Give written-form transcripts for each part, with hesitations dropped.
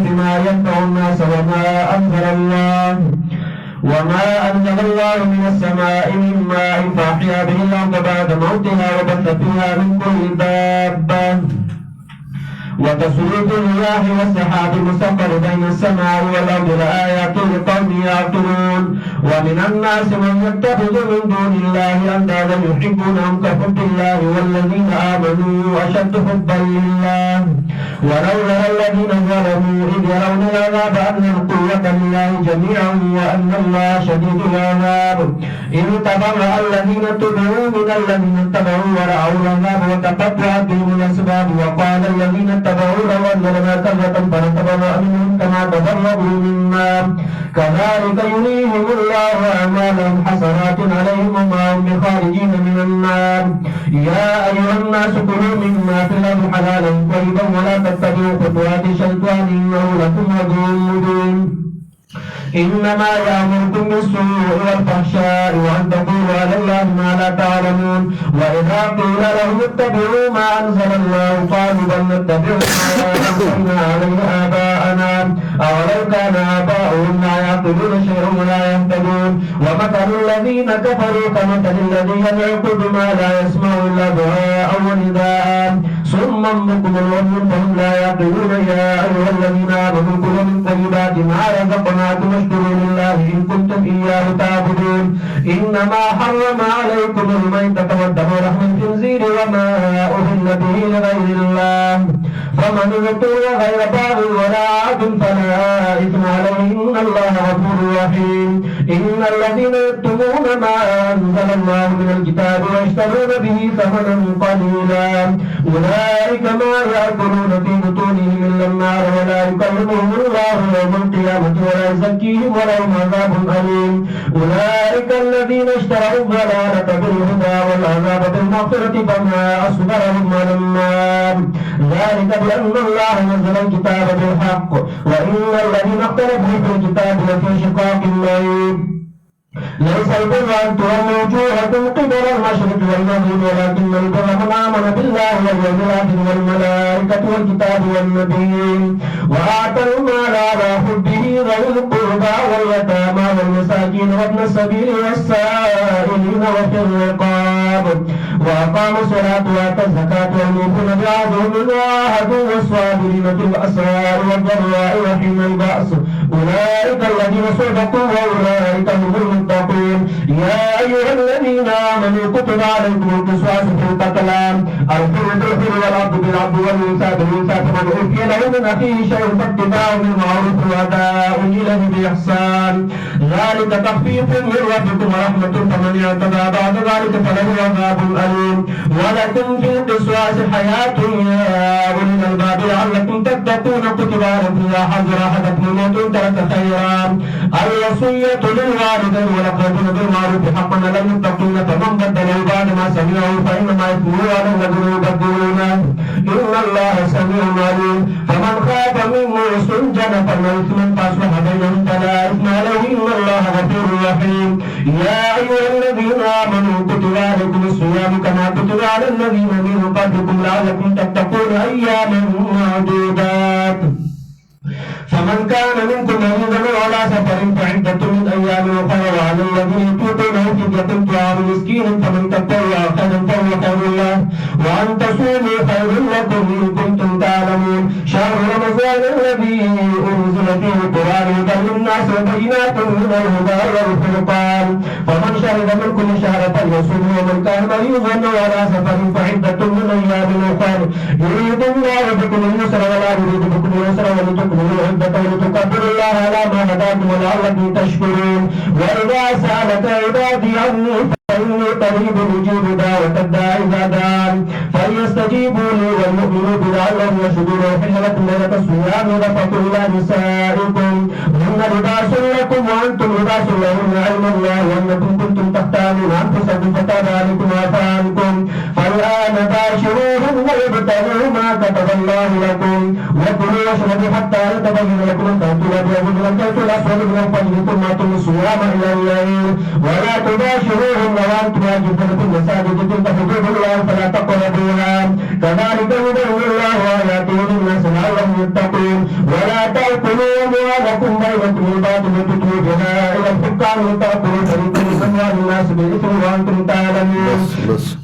بما ينفع الناس وما أنزل الله من السماء من ماء فأحيا به الأرض بعد موتها وبث فيها من كل دابة وتصريف الرياح والسحاب المسخر بين السماء والأرض لآيات لقوم يعقلون ومن الناس من يتخذ من دون الله أندادا يحبونهم كحب الله والذين آمنوا أشد حبا لله ولو يرى الذين ظلموا إذ يرون العذاب أن القوة لله جميعا وأن الله شديد العذاب إذ تبرأ الذين اتبعوا من الذين اتبعوا ورأوا العذاب وتقطعت بهم الأسباب وقال الذين اتبعوا لو أن لنا كرة فنتبرأ منهم كما تبرأوا منا كذلك يريهم الله أعمالهم حسرات عليهم وما هم بخارجين من النار يا أيها الناس كلوا مما في الأرض حلالا طيبا ولا تتبعوا خطوات الشيطان إنه لكم عدو مبين إنما يأمركم بالسوء والفحشاء وأن تقولوا على الله ما لا تعلمون وإذا قيل لهم اتبعوا ما أنزل الله قالوا بل نتبع ما أنزلنا عليه آباءنا أولو كان آباؤهم لا يعقلون شيئا ولا يهتدون ومثل الذين كفروا كمثل الذي ينعق بما لا يسمع إلا دعاء ونداء صما بكم العمي فهم لا يعقلون يا أيها الذين آمنوا كلوا من طيبات ما رزقناكم واشكروا لله إن كنتم إياه تعبدون إنما حرم عليكم الميتة والدم ولحم الخنزير وما أهل به لغير الله فمن اضطر غير باغ ولا عاد فلا إثم عليه إن الله غفور رحيم إن الذين يكتمون ما أنزل الله من الكتاب ويشترون به ثمنا قليلا أولئك ما يأكلون في بطونهم إلا النار ولا يكلمهم الله يوم القيامة ولا يزكيهم ولهم عذاب أليم أولئك الذين اشتروا الضلالة بالهدى والعذاب بالمغفرة فما أصبرهم على النار ذلك بأن الله نزل الكتاب بالحق وإن الذين اختلفوا في الكتاب لفي شقاق بعيد ليس البر أن تولوا وجوهكم قبل المشرق والمغرب ولكن البر من آمن بالله واليوم الآخر والملائكة والكتاب والنبيين وآتى المال على حبه ذوي القربى واليتامى والمساكين وابن السبيل والسائلين وفي الرقاب وأقاموا الصلاة وآتوا الزكاة والموفون بعهدهم إذا عاهدوا والصابرين في البأساء والضراء وحين البأس أولئك الذين صدقوا وأولئك هم المتقون يا أيها الذين آمنوا كتب عليكم القصاص في القتلى الحر بالحر والعبد بالعبد والأنثى بالأنثى فمن أوتي له من أخيه شيء فاتباع بالمعروف وأداء إليه بإحسان ذلك تخفيف من ربكم ورحمة فمن اعتدى بعد ذلك فله عذاب أليم ولكم في القصاص حياة يا أولي الألباب لعلكم تتقون كتب عليكم إذا حضر أحدكم الموت ترك خيرا الوصية للوالدين والأقربين بالمعروف حقا على المتقين فمن بدله بعد ما سمعه فإنما إثمه على الذين يبدلونه إن الله سميع عليم فمن خاف من موص جنفا أو إثما فأصلح بينهم فلا إثم عليه إن الله غفور رحيم يا أيها الذين آمنوا كتب عليكم الصيام كما كتب على الذين من قبلكم لعلكم تتقون أياما معدودات فمن كان منكم مريضا على سفر فعدة من أيام أخرى وعلى الذين يطيقونه فدية طعام مسكين فمن تطوع خيرا فهو خير له وأن تصوموا خير لكم إن كنتم تعلمون شهر رمضان الذي أنزل فيه القرآن هدى للناس وبينات من الهدى والفرقان فمن شهد منكم الشهر فليصوم ومن كان مريضا على سفر فعدة من أيام أخرى يريد الله بكم اليسر ولا يريد بكم اليسر ولتكملوا عدة ولتكبروا الله على ما هداكم ولعلكم تشكرون وإذا سألك عبادي عني فإني قريب أجيب دعوة الداع إذا دعان فليستجيبوا لي وليؤمنوا بي لعلهم يرشدون أحل لكم ليلة الصيام رفثوا إلى نسائكم هن لباس لكم وأنتم لباس لهن علم الله أنكم كنتم تختانون أنفسكم فتاب عليكم وعفى عنكم فالآن باشروهن وابتغوا ما كتب الله لكم وكلوا واشربوا حتى يتبين لكم الخيط الأبيض من الخيط الأسود من الفجر ثم أتموا الصيام إلى الليل ولا تباشروهن وأنتم عاكفون في المساجد تلك حدود الله فلا تقربوها كذلك يبين الله آياته للناس لعلهم يتقون ولا تأكلوا أموالكم بينكم بالباطل وتدلوا بها إلى الحكام لتأكلوا فريقا من أموال الناس بالإثم وأنتم تعلمون. بس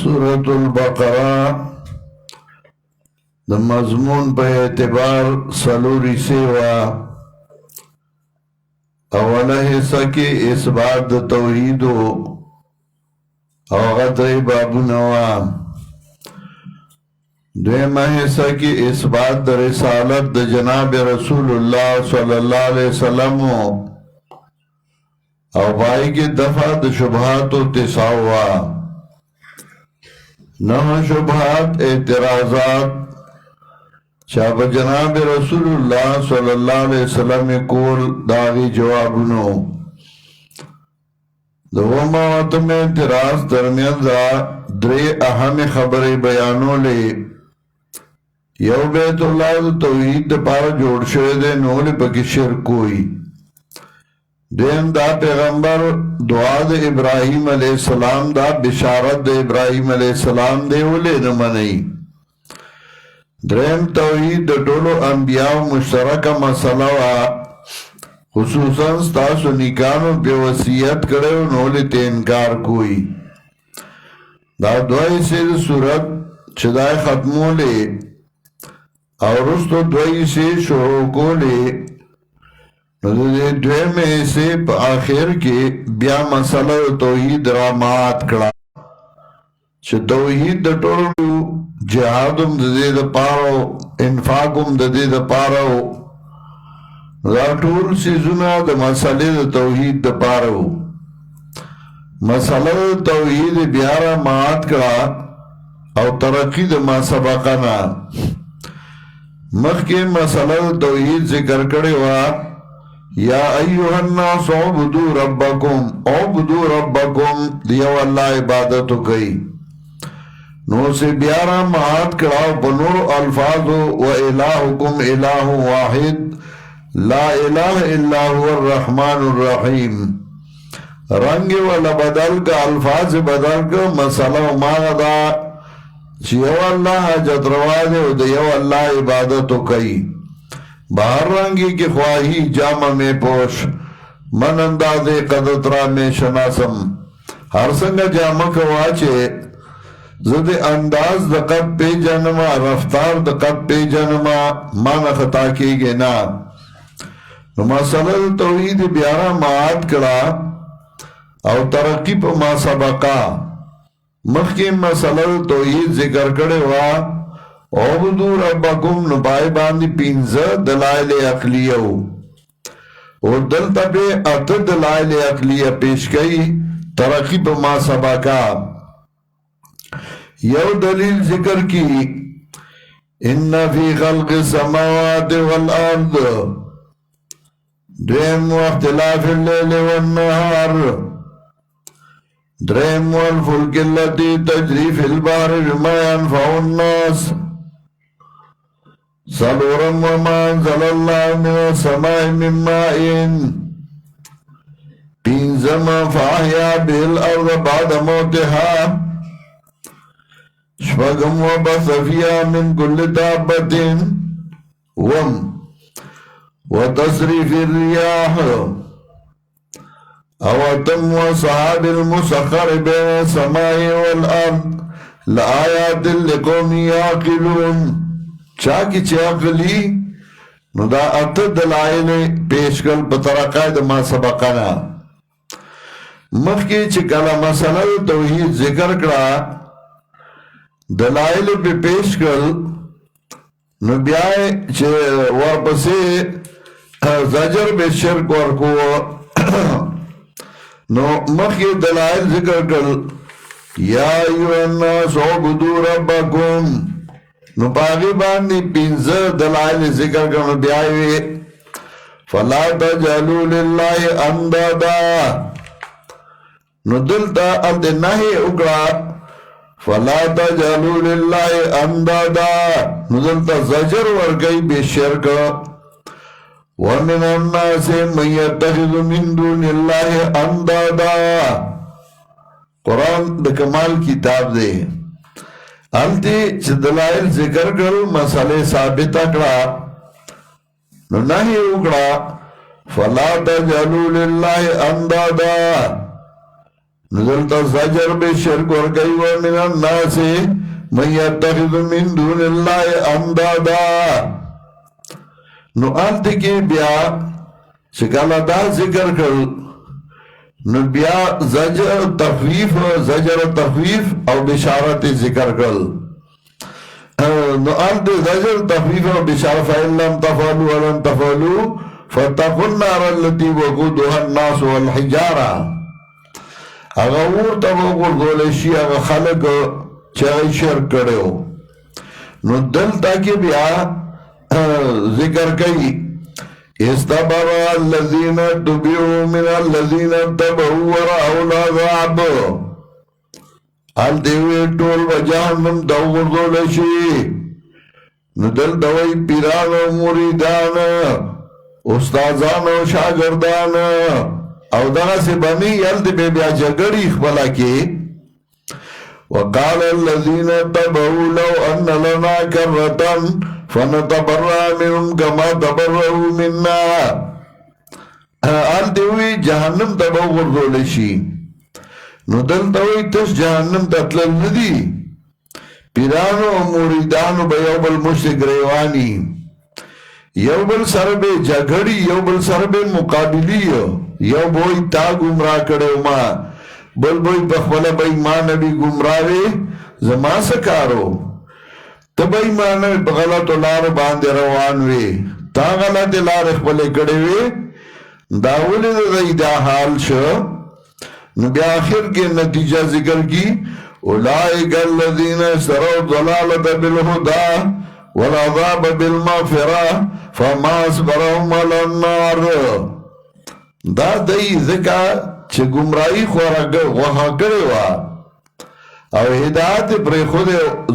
سورة البقرة د مضمون په اعتبار سلوری سیوا اوله حصہ کې اثبات د توحید او غدري بابونه وا دویمه حصہ کې اثبات د رسالت د جناب رسول الله صلی الله علیه وسلم او پای کې دفع د شبهات او تساوا نہ شبہات اعتراضات شاب جناب رسول اللہ صلی اللہ علیہ وسلم کول داغی جوابونو دوما واتم اعتراض درمیان دا درے اہم خبری بیانو لے یو بیت اللہ دا توحید دا پارا جوڑ شوئے دے نولی پکی شرک ہوئی دین دا پیغمبر دعا دا ابراہیم علیہ السلام دا بشارت دا ابراہیم علیہ السلام دے ولے نمانی درہم توحید دا ٹولو انبیاء مشترکہ مسئلہ وا خصوصاً ستاسو نکانو پہ وسیعت کرے و نولی تے انکار کوئی دا دعائی سے صورت چدائے ختمو لے اور اس تو دعائی سے شروع کو لے دوے میں سے پا آخر کے بیا مسئلہ توحید رامات کڑا چھ توحید دا ٹولو جہادم دا دے دا پارو انفاقم دا دے دا پارو دا ٹول سیزونا دا مسئلہ دا توحید دا پارو مسئلہ دا توحید بیا رامات کڑا او ترقی دا ما سبقنا مخ کے مسئلہ دا توحید ذکر کرے وا یا ایوہ الناس عبدو ربکم دیو اللہ عبادتو کئی نو سے بیارہ معاد کراؤ بنور الفاظو و الہکم الہ واحد لا الہ الا هو الرحمن الرحیم رنگ والا بدل کا الفاظ بدل کا مسئلہ ماغدا چیو اللہ حجت روا دے و دیو اللہ عبادتو کئی باہر رنگی کی خواہی جامع میں پوش من انداز قدرترا میں شناسم ہر سنگا جامع کواچے زد انداز دقت پی جنما رفتار دقت پی جنما مانا خطا کی گے نا مسئلہ توحید بیارہ معاد کرا او ترقی پا ما سبقا مخی مسئلہ توحید ذکر کرے وا عبدو ربکم نبائی باندی پینزا دلائل اقلیہو اور دلتا پہ ات دلائل اقلیہ پیش کئی ترقی پہ ما سبقا یو دلیل ذکر کی ان فی خلق السماوات والارض درہم واختلاف اللیل والنہار درہم والفلک اللتی تجری فی البحر بما ينفع الناس سلورم وما انزل اللہ من السماء من مائن پینزم فاحیا به الارض بعد موتها شفقم وبث فيها من كل دابة وتصريف الرياح اوتم وصحاب المسخر بين السماء والارض لآیات لقوم یعقلون چاکی چاقلی نو دا ات دلائل پیشکل بطرقاء دا ما سبقنا مخی چکلا مسئلہ توحید ذکر کرا دلائل پہ پیشکل نو بیائے چھ ورپسے زجر بے شرک ورکو نو مخی دلائل ذکر کر یا ایوہ الناس عبدو ربکم نو پاگی باندی پینزر دلائل ذکر کر نو بیائی فلا تجعلوا للہ اندادا نو دلتا اب نہی اکڑا فلا تجعلوا للہ اندادا نو دلتا زجر ورگئی بے شرک ومن الناس من يتخذ من دون اللہ اندادا قرآن دا کمال کتاب دے التی چھ دلائل ذکر کر مسئلے ثابت اکڑا نو نہی اکڑا فلا تجعلوا للہ اندادا نزلتا زجر بے شرک ورگئی ومن الناس من يتخذ من دون اللہ اندادا نو آلتی کی بیا شکالا دا ذکر کر نو بیا زجر تخویف او بشارت ذکر کر نو آلتی زجر تخویف او بشارت فَإِن لَمْ تَفَعْلُوا وَلَمْ تَفَعْلُوا فَاتَّقُوا النَّارَ الَّتِي وَقُودُهَا النَّاسُ وَالْحِجَارَةُ اغاور تبو گردولشی اغا خلق چاہی شرک کرے ہو نو دل تاکی بیا ذکر کئی استبرا الذین تبعوا من الذین تبعوا ورعوا العذاب حال دیوی ٹول و جہنم دو گردولشی نو دل دوی پیران و مریدان استازان و شاگردان او دغه سے بنی یلد بے بیا جگڑی اخبلا کی وقال الذین تبعوا لو ان لنا کررتن فنتبرع منهم کما تبرعوا منا آل دیوی جہنم تبعو غردولشی نو دل دوی تش جہنم تطلل ندی پیرانو و موریدانو بیو بالمشرک ریوانی یو بل سر بے جگڑی یو بل سر بے مقابلی یو بوئی تا گمراہ کرے ما بل بوئی بخبلا بای ما نبی گمراہ وے زما سکارو تا بای ما نبی بغلط و لار باندے روان وے تا غلط لار اخبلے کڑے وے داولی دا حال شو نبی آخر کے نتیجہ ذکر کی اولائک الذین سروا ضلالت بالہدا والعذاب بالمغفرہ فما اصبرهم علی النار دا دای ذکا چه گمرائی خواہ کرے وا او ہدایت پر خود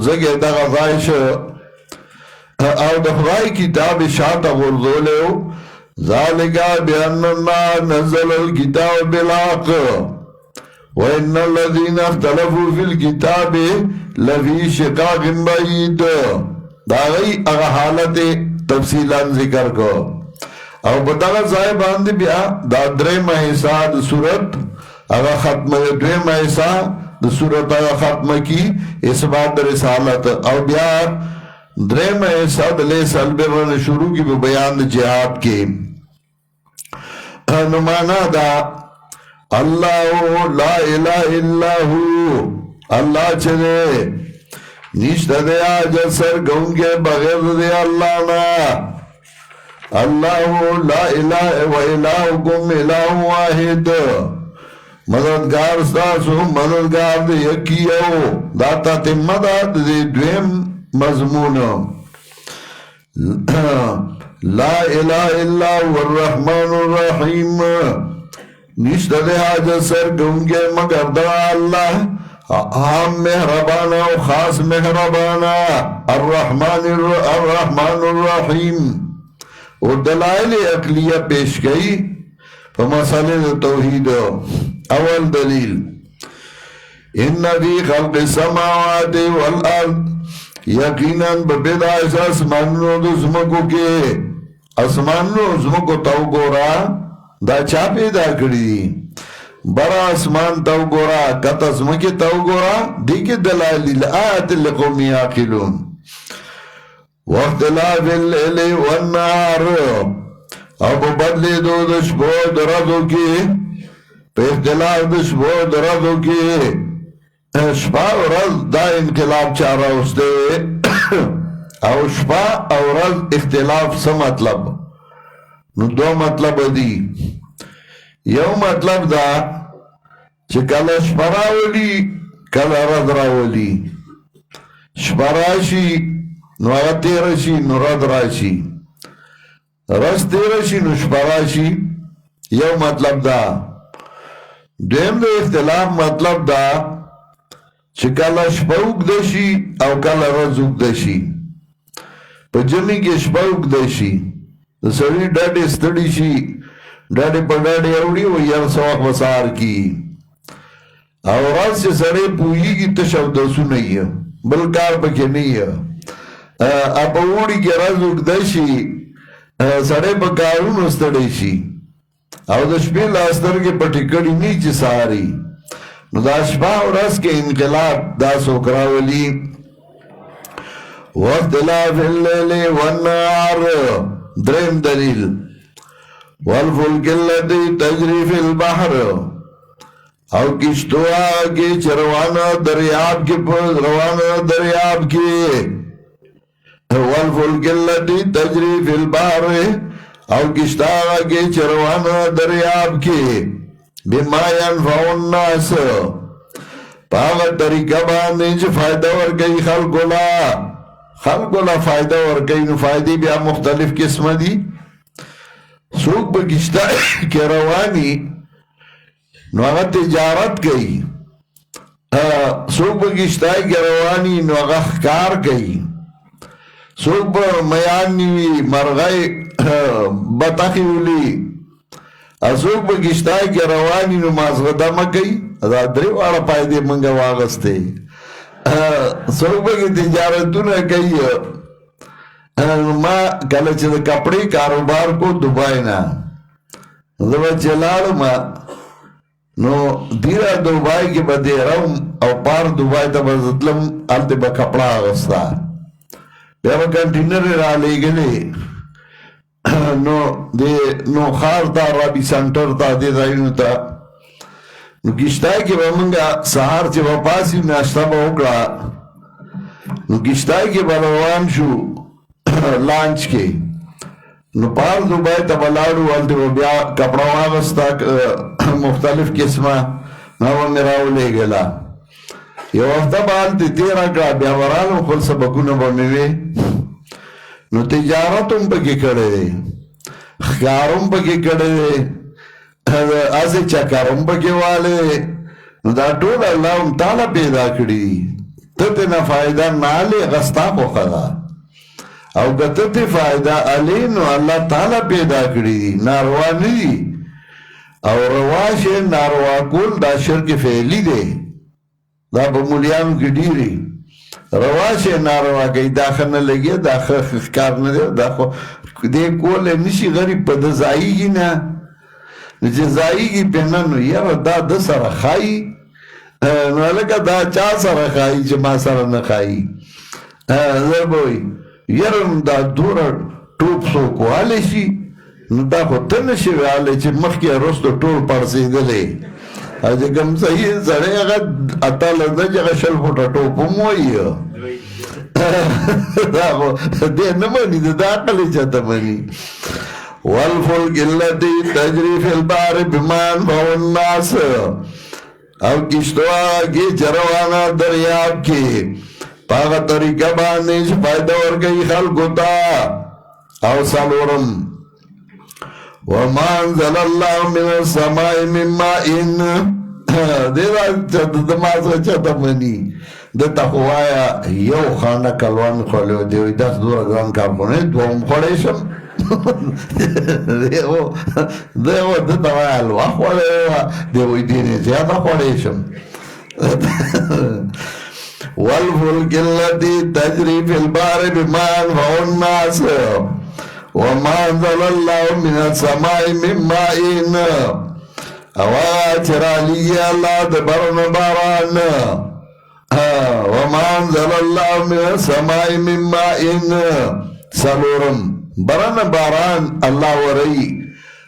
زگے دا غزائش او دخرائی کتاب شاعت غرزولے ذالکا بیان اللہ نزل الكتاب بالحق وَإِنَّ الَّذِينَ اخْتَلَفُوا فِي الْكِتَابِ لَفِي شِقَاقٍ بَعِيدٍ دا غی اگا حالت تفصیلان ذکر کو او بتاگا صاحب آندی بیا دا درم حصہ دا صورت اگا ختم درم حصہ دا صورت اگا ختم کی اس بات دا رسالت او بیا درم حصہ دا لے سلبرن شروع کی بیان دا جہاد کے نمانا دا اللہ لا الہ الا ہو اللہ چلے نشتہ دے آجا سر گونگے بغیر دے اللہ نا اللہ لا الہ و الہکم الہ واحد مددگار ستاسو مددگار دے یکیو داتا تمدد دے دویم مضمون لا الہ الا الرحمن الرحیم نشتہ دے آجا سر گونگے مگر دا اللہ عام مہربانا و خاص مہربانا الرحمن الرحیم و دلائل اقلیہ پیش گئی فمسئلہ توحید اول دلیل ان فی خلق السماوات والارض یقیناً ببیدائش اسمانو دزمکو کے اسمانو دزمکو تو گورا دا چا پیدا کری برا اسمان تو گورا کت اسمکی تو گورا دیکھ دلائل آیت لقوم یاقلون واختلاف اللیل والنہار اب بدلی دو دشبو درازو کی پہ اختلاف دشبو درازو کی شپا و رز دا انقلاب چارا اس دے او شپا او رز اختلاف سا مطلب نو دو مطلب دی یو مطلب دا چې کله شپه راولي کله رد راولي شپه راشي نو هغه تیره شي نو رد راشي رس تیره شي نو شپه راشي یو مطلب دا دویم د اختلاف مطلب دا چې کله شپه اوږده شي او کله ورځ اوږده شي په جمعې کې شپه اوږده شي د سړي ډډې ستړي شي ډډې په ډډې اوړي و یار څه وخت به سهار کېږي او ورځ چې سړی پوهېږي تش اودسونه یې بل کار پکې نه یې په اوړي کې ورځ اوږده شي سړی په کارونو ستړی شي او د شپې لا سترګې پټې کړي نه چې سهاري نو دا شپه ورځ کې انقلاب دا څوک راولي واختلاف الليل والنهار دریم دلیل والفلک الذی تجری فی البحر او کشتو آگے چروانہ دریاب کے روانہ دریاب کے والفلک الذی تجری فی البحر او کشتو آگے چروانہ دریاب کے بما ينفع الناس پاگا طریقہ باندې چې فائدہ ورکئی خلقو لا فائدہ ورکئی نو فائدی بیا مختلف قسم دی سوک با کشتا کے روانی نو آغا تجارت گئی سوک با کشتا کے روانی نو آغا خکار گئی سوک با میانیوی مرغای بطاقی ولی سوک با کشتا کے روانی نو مازغدا مکئی دری وارا پایدی منگا واغستے سوک با کی تجارتون کئی ما کله چې د کپڑے کاروبار کو دبئی نا زما چلاړ ما نو دیره دبئی کې بده روم او پار دبئی ته بزتلم الته به کپڑا غستا بیا کنټینر را لېګلې نو نو خار دا رابي سنټر ته دې ځایونو ته نو کیشتای کې به مونږه سهار چې واپاسي ناشته به وکړه نو کیشتای کې به روان شو لانچ کې نو پار دبئی ته بلاړو ولته بیا کپڑا واغستا مختلف قسمه نو مې راولېږله یو هفته باندې تېره کړه بیا ورالم خپل سبقونه به مې وې نو تجارت هم پکې کړی دی ښکار هم پکې کړی دی هسې چکر هم پکې والی نو دا ټول الله هم تاله پیدا کړي دي ته ترې نه فایده نه هلې هغه ستا خوښه ده او گته تی فائدہ علی نو اللہ تعالی پیدا کری دی ناروا ندی او رواش ناروا کول دا شرک فعلی دے دا با مولیانو کی دیری رواش ناروا کئی داخل نلگی داخل خکار ندے دے کول نشی غریب پا دا زائی گی نا نچه زائی گی پینا نو یار دا دا سر خائی نو لکا دا چا سر خائی چه ما سر نخائی زربوئی یرم دا دورا ټوپ څوک والی شي نو دا خو ته نشي والی چې مخکې وروسته ټول پړسېدلی او چې کوم صحیح سړی هغه اتله ده چې هغه شل فوټه ټوپ هم وایي دا خو دې نه مني د دا عقل یې چاته مني والفلک التي تجري في البحر بما ينفع الناس او کشتو آگے چروانہ دریاب کې پاگا طریقہ باندې چې فائدہ ورکئی خلقو تا او سالورم وما انزل اللہ من السماء من مائن دیده دمازغا چاہتا منی دتا خوایا یو خانه کلوان خولیو دیوی دست دورا گران کار کنه دوام خوڑیشم دیو دتا وایا الوا خولیو دیوی دینی زیاده خوڑیشم والفلك التي تجري في البحر بما ينفع الناس وما انزل الله من السماء من ماء اواچرالی اللہ دبرن باران وما انزل الله من السماء من ماء سلورم برن باران اللہ ورئی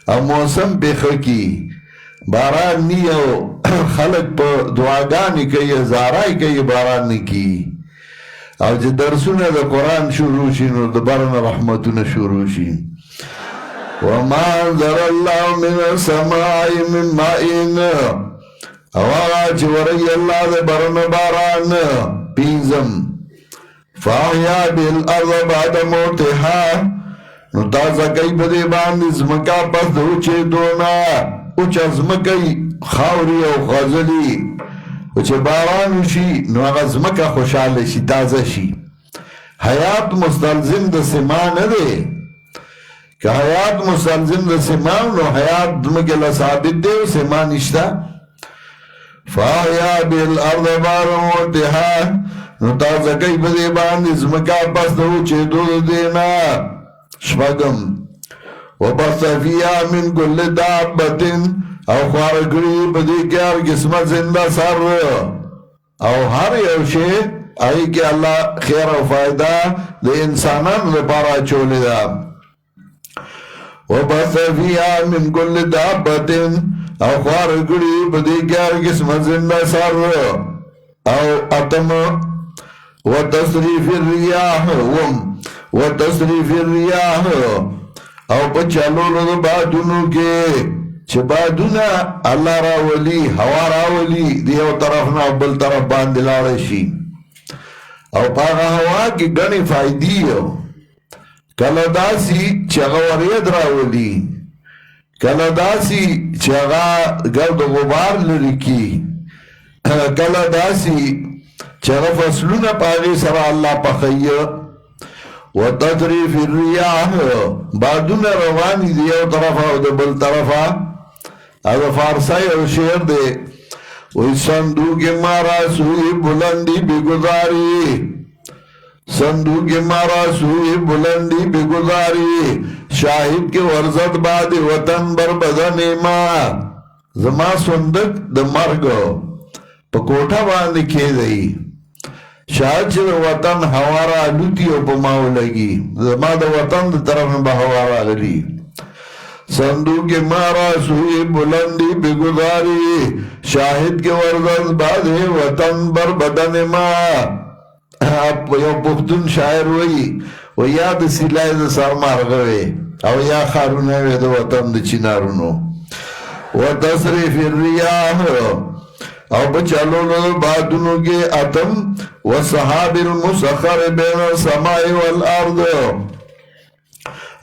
او موسم بخکی باران نیو خلق پا دعاگانی کئی زارائی کئی باران نکی او چه درسونه دا قرآن شروع شین و دا برن رحمتون شروع شین وما انزل اللہ من السماء من مائن اواغا چه ورئی اللہ دے برن باران پینزم فاحیا بالارض بعد موتها نو تازه کئی بدے باندې زمکا پس دو چه دونا اوچ ازمکی خاوری او غزلی او چه بارانو شی نو اغا زمکا خوشحال شی تازه شی حیات مستلزم د سما نده که حیات مستلزم د سما نو حیات دمکی لثابت دے و سما نشتا فاحیا بالارض بعد موتها نو تازه کئی بدے باندې زمکا پس دو چه دو دینا شپگم وبث فيها من كل دابة او خوارگری بدی که هر قسمت زنده سر او هر یو شی ای که اللہ خیر و فائدہ دے انسانان لپارا چولی دا وبث فيها من كل دابة او خوارگری بدی که هر قسمت زنده سر او اتم وتصریف الریاح وتصریف الریاح او پچالولو دا بادونو کے چه بادونا اللہ راولی ہوا راولی دیو طرفنا بل طرف باندلارشی او پاگا ہوا کی گنی فائدی ہو کلداسی چه غورید راولی کلداسی چه گرد غبار لرکی کلداسی چه فصلون پاگی سر اللہ پخیه وتطریف الریاح بادون روانی دیو طرفا و بل طرفا از فارسائی اور شعر دے وی صندوق مارا سوئی بلندی بگزاری صندوق مارا سوئی بلندی بگزاری شاہد کے ورزت بعد وطن بر بدن ما زما صندوق د مرگو پا کوٹھا باندے کھے دئی شاید چه وطن حوارا لوتی او پا ماو لگی ما دا وطن دا طرف با حوارا غلی صندوق مارا سوئی بلندی بگزاری شاہد کے ورزت بعد وطن بر بدن ما یو پختون شاعر ہوئی و یاد سیلائی دا سرمار گوے او یا خارونه وی دا وطن دا چنارونو و تصریف الریاح او بچالولو بادونو کے اتم وصحاب المسخر بین السماء والارض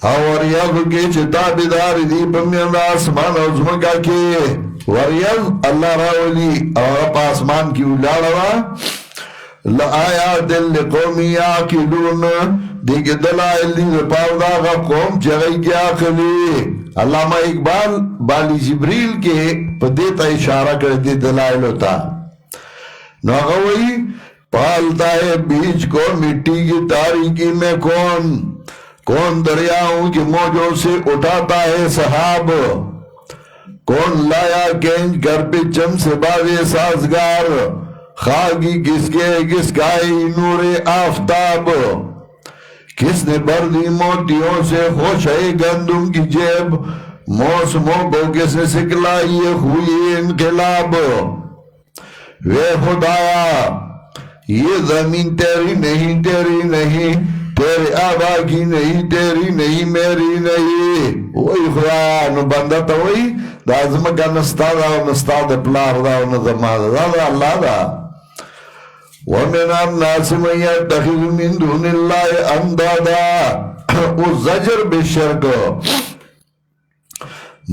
او وریاضو کے چتابدار دی بمین آسمان او زمکا کے وریاض اللہ راولی او آسمان کی اولارا لآیات لقومی یاکلون دیکھ دلائل دی پاوداغا قوم چگئی کی آخلی علامہ اقبال بالی جبریل کے پدیتا اشارہ کر دی دلائل ہوتا ناغوئی پالتا ہے بیچ کو مٹی کی تاریکی میں کون دریاؤں کی موجوں سے اٹھاتا ہے صحاب کون لایا کینج گھر پہ چم سے بازے سازگار خاگی کس کے کس کائی نور آفتاب کس نے بردی موتیوں سے خوش ہے گندم کی جیب موسموں کو کس نے سکلائی ہوئی انقلاب وے خدایا یہ زمین تیری نہیں تیرے آبا کی نہیں تیری نہیں میری نہیں وہی خدایا نو بندہ تا وہی دا ازمکا نستا دا و نستا دا پلار دا و نظمہ دا دا اللہ دا وَمِنَ النَّاسِ مَنْ يَتَّخِذُ مِن دُونِ اللَّهِ أَنْدَادًا اس زجر بالشرک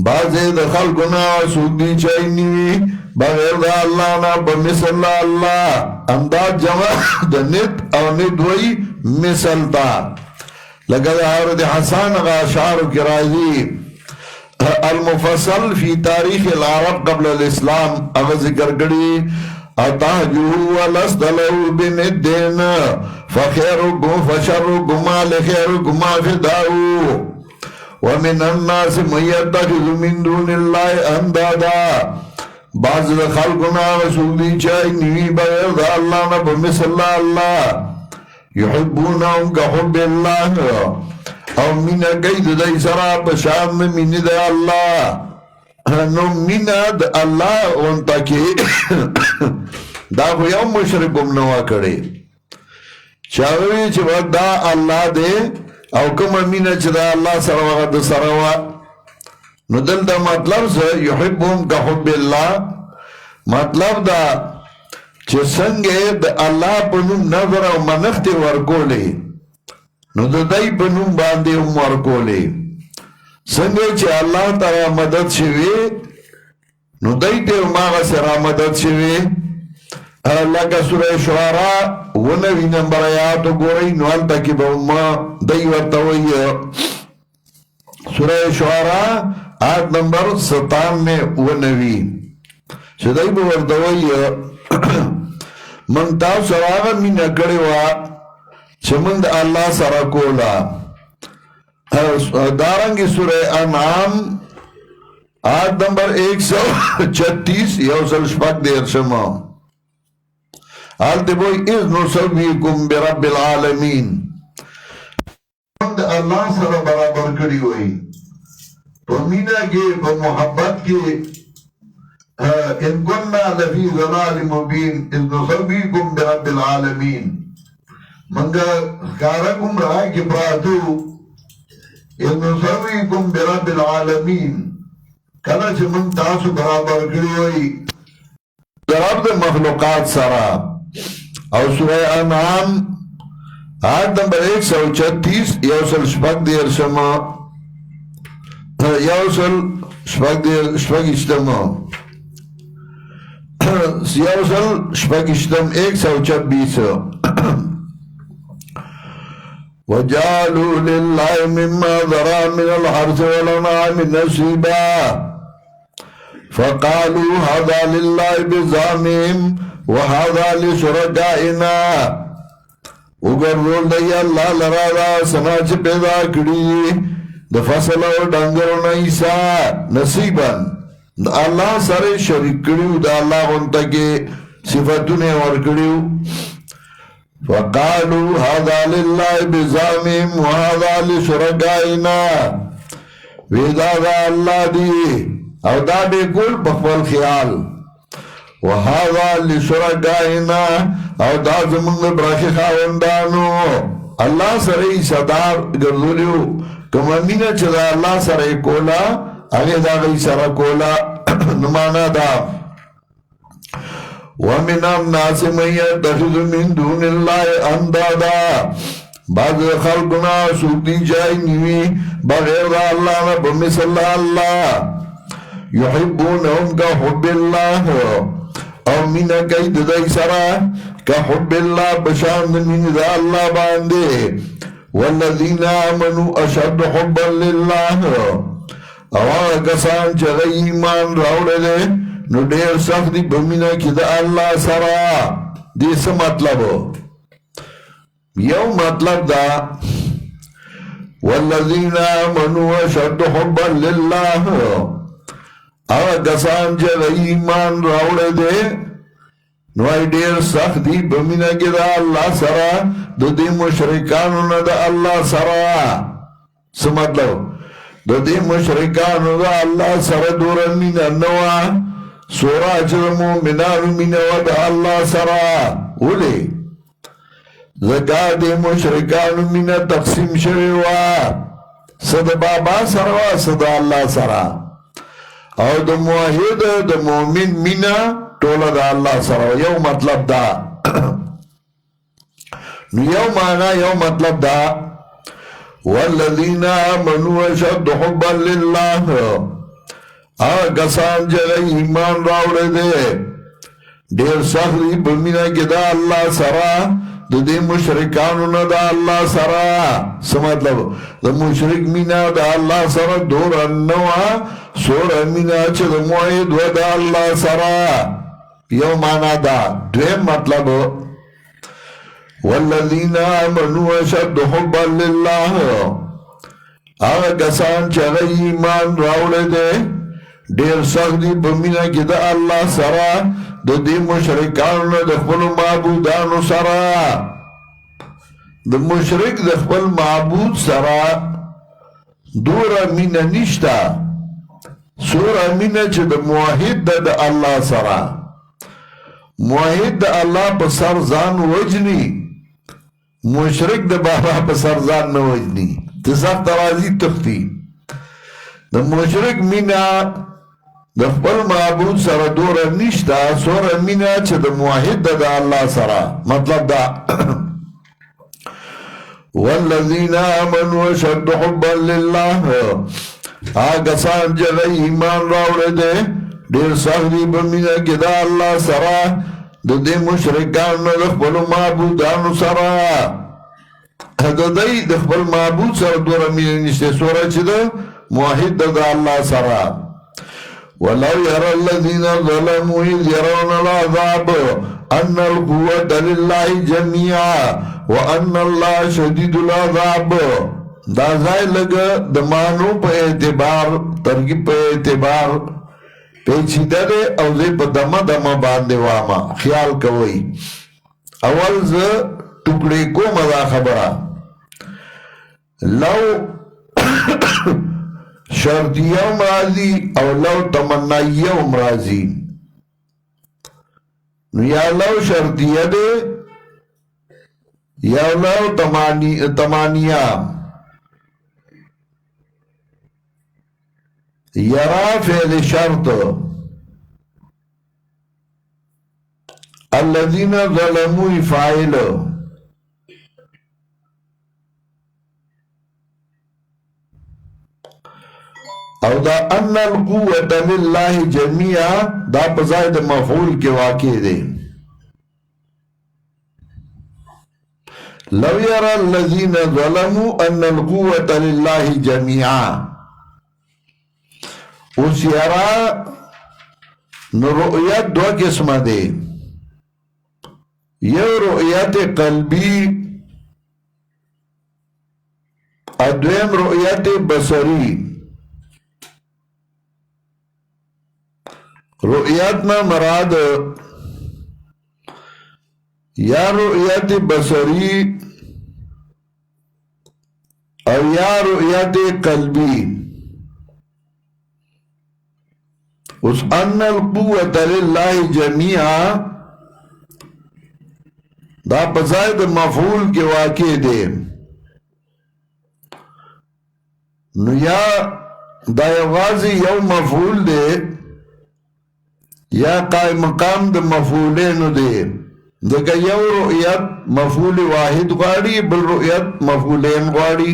بازے دخل گناہ سوک دی چاہینی بغیر دا اللہ نا بمثل اللہ انداد جمع دا نت او نت وی مثل تا لگا دا حضرت حسان اغا اشعار کی راضی المفصل فی تاریخ العرب قبل الاسلام اغا ذکر کری اتحجوه ولست له بندین فخیرکم فشرکما لخیرکما فداؤ ومن الناس من يتخذ من دون الله اندادا بعض خلقنا رسول دی چاہی نوی بغیر دا اللہ نا بمثل اللہ یحبونهم کحب اللہ او من قید دی سرا بشان من دا اللہ نو من دا اللہ انتا کی دا خو یو مشرکم نوا کڑی چاہوی چوا دا اللہ دے او کم امینه چه دا اللہ سروا دا سروا نو دل دا مطلب سا یحبهم که حب اللہ مطلب دا چې څنګه د الله په نوم نظر او منښت ورکولې نو د دای په نوم باندې هم ورکولې څنګه چې الله تعالی مدد شوي نو دای ته ماغه سره مدد شوي لکه سوره شعراء 9 نمبر آیات وګورئ نو هلته کې به ما دای ورته وایي سوره شعراء آیت نمبر 97 چې دای به ورته وایي من تاسو سره هغه مینه کړې وه چې موږ د الله سره کوله دارنګې سوره انعام آیت نمبر 136 یوسل شپږ دیرشمه هلته وایي اذ نسویکم برب العالمین موږ د الله سره برابر کړي وایي په مینه کې په محبت کې ان كنا لفي ضلال مبين اذ نسويكم برب العالمين منگا کارکم رہا کہ پراتو اذ نسويكم برب العالمين کلا چھ من تاسو برابر کری ہوئی رب دے مخلوقات سرا او سورہ انعام آیت نمبر 136 یوسل شپږ دیرشمه یوسل شپږ اشتمه سیاوسل شپاکشتم 126 وجعلوا لله مما ذرى من الحرث والأنعام نصيبا فقالوا هذا لله بزعمهم وهذا لشركائنا وګرځول دی الله لرا سماج پیدا کړی د فصل او ډنګرو نه ایسا نصیبا الله سره شریک کړیو د الله غونته کې صفاتونه ورکړیو وقالوا هذا لله بزعمهم وهذا لشركائنا ودا الله دی او دا به ګل په خپل خیال وهذا لشركائنا او دا زمونږ برخه خاوندانو الله سره صدار ګرځولیو کوم مینه چې الله سره کولا هغه دا غي سره کولا نمانا دا ومن الناس من يتخذ من دون الله اندادا بعض خلقنا سوتی جای نیوی بغیر اللہ نا بمثل اللہ یحبونهم کا حب اللہ او مینا کئی ددائی سرا کا حب اللہ بشاند من دا اللہ باندے والذین آمنوا اشد حبا للہ اوانا کسان چه غی ایمان راوڑے دے نو دیر سخت دی بمینا کی دا اللہ سرا دیسا مطلب یو مطلب دا والذین آمنوا اشد حبا للہ اوانا کسان چه غی ایمان راوڑے دے نو ای دیر سخت دی بمینا کی دا اللہ سرا دو دی مشرکانو نا دا اللہ سرا سمطلب دو دی مشرکانو دا اللہ سر دورا مینا نوا سورا چر مومنانو مینا دا اللہ سرا اولی زکا دی مشرکانو مینا تقسیم شویوا صد بابا سروا صد اللہ سرا او دا موحید دا مومن مینا تولا دا اللہ سرا یو مطلب دا نو یو مانا یو مطلب دا والذین آمنوا اشد حبا للہ کسان جگہ ایمان راوڑے دے دیر سخری بمینا کی دا اللہ سرا دے مشرکانو نا دا اللہ سرا سمطلب دا مشرک مینا دا اللہ سرا دور انوا سور مینا چه دا موعید و دا اللہ سرا یو مانا دا دویم مطلب والذین آمنوا اشد حبا للہ آغا کسان چاگئی ایمان راوڑے دے دیر سخت دی بمینا کی دا اللہ سرا دا دی مشرکانو دا خپل معبودانو سرا دا مشرک دا خپل معبود سرا دورا مینا نشتا سورا مینا چه دا موحید دا اللہ سرا موحید دا اللہ پا سر زان وجنی مشرک دا بابا پا سر زان نوجنی تساق ترازی تختی دا مشرک مینا د خپل معبود سره دوره نشتا سوره مینا چې د موحد د الله سره مطلب دا والذین آمنوا اشد حبا لله آگا سان جغی ایمان راوڑے دے دیر سختی بمینہ کدا اللہ سرا دے مشرکان دخبل معبودان سرا دے دخبل معبود سر دورا مینہ نشتے سورا چی دا موحد دا اللہ سرا وَلَوْ يَرَى الَّذِينَ ظَلَمُوا إِذْ يَرَوْنَ الْعَذَابَ أَنَّ الْقُوَّةَ لِلَّهِ جَمِيعًا وَأَنَّ اللَّهَ شَدِيدُ الْعَذَابِ دا ځای لگا دمانو پا اعتبار ترگی پا اعتبار پیچیده ده او زی پا دم بانده واما خیال کوئی اول ز ٹکڑی کو مدا خبرہ لو شرطیہ مرازی او لو تمنائیہ مرازی یا لو شرطیہ ده یا لو تمانیہ یرا فعل شرط الذین ظلموا فاعل او دا ان القوة للہ جميعا دا بزاید مفعول کے واقع دے لو یرا الذین ظلموا ان القوة للہ جميعا اس یرا رؤیت دو قسم دے یو رؤیت قلبی ادویم رؤیت بصری رؤیت نا مراد یا رؤیت بصری او یا رؤیت قلبی اس ان القوة للہ جميعا دا بزاید مفعول کے واقع دے نو یا دا یوازی یو مفعول دے یا قائم مقام دا مفعولینو دے دکا یو رؤیت مفعول واحد غاڑی بل رؤیت مفعولین غاڑی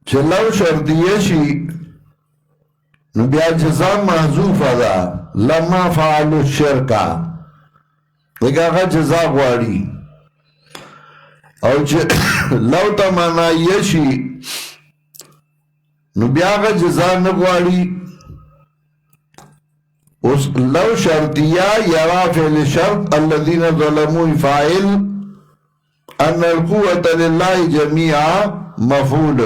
چلو شرطیه شی نو بیا جزا محذوف دا لما فعلو الشرکا دیکھا آقا جزا غواری او چه لو تمنائیه شی نو بیا آقا جزا نغواری اس لو شرطیه یرا فعل شرط الذین ظلموا فاعل ان القوة للہ جميعا مفعول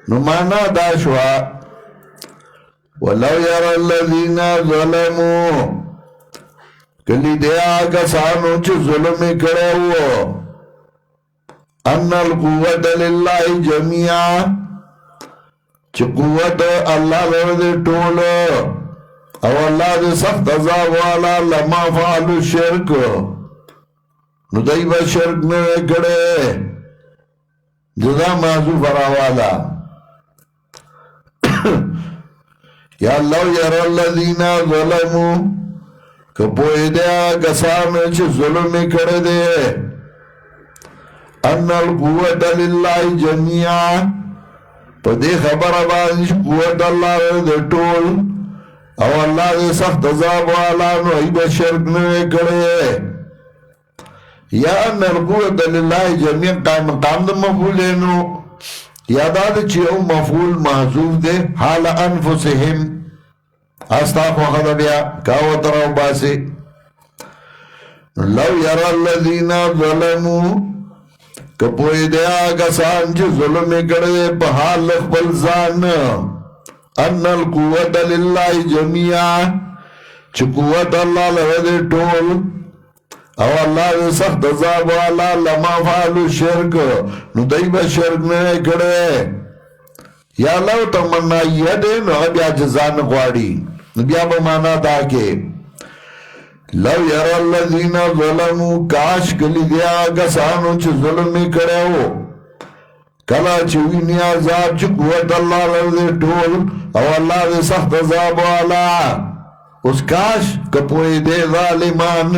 نمانا داشوا وَلَوْ يَرَى الَّذِينَ ظَلَمُوا کلی دیا آگا سانو چھ ظلم کرے ہو ان القوة للہ جميعا چھ قوت اللہ لرد ٹول او اللہ دے سخت عذاب والا لما فعلو شرک نو دائی با شرک میں کرے جزا معذوف فراوالا یا اللہ یرا الذین ظلموا کپوئی دیا کسان چھ ظلم کرے دے ان القوة للہ جميعا پا دے خبر آبادش قوت اللہ دے ٹول او اللہ دے سخت عذاب والا نو ایبا شرک نوے کرے یا ان القوة للہ جميعا قائم مقام دا مفعولینو یاداد چی او مفعول محذوف دے حال انفسهم استاق وقت بیا کاوت رو باسی لو یرا الذین ظلموا کپوئی دے آگا سان چی ظلم کردے پا حال اقبل زان ان القوة للہ جميعا چی قوت اللہ لردے ٹول او اللہ دے سخت عذاب والا لما فعلو شرک نو دائی با شرک میں کڑے یا لو تمنائیہ دے نو بیا جزان غواری نو بیا بمانا دا کے لو یرا الذین ظلموا کاش کلی دیا آگا سانو چھ ظلم میں کڑے ہو کلا چوینی عذاب چی قوت اللہ لرده ٹول او اللہ دے سخت عذاب والا اس کاش کپوئی دے ظالمان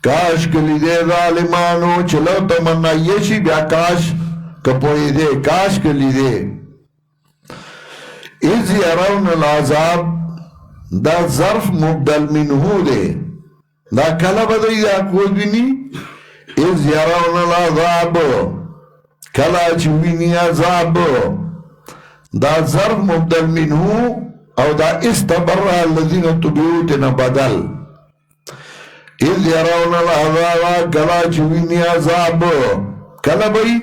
کاش کلی دے ظالمانو چلو تمنا یشی بیا کاش کپوئی دے کاش کلی دے از یرون العذاب دا ظرف مبدل منہو دے دا کلا بدئی دا قوت بینی از یرون العذاب کلا چوینی عذاب دا ظرف مبدل منہو او دا استبرع الذین تبعوتنا بدل اذ یرون العذاب کلا چوینی عذاب کلا بھئی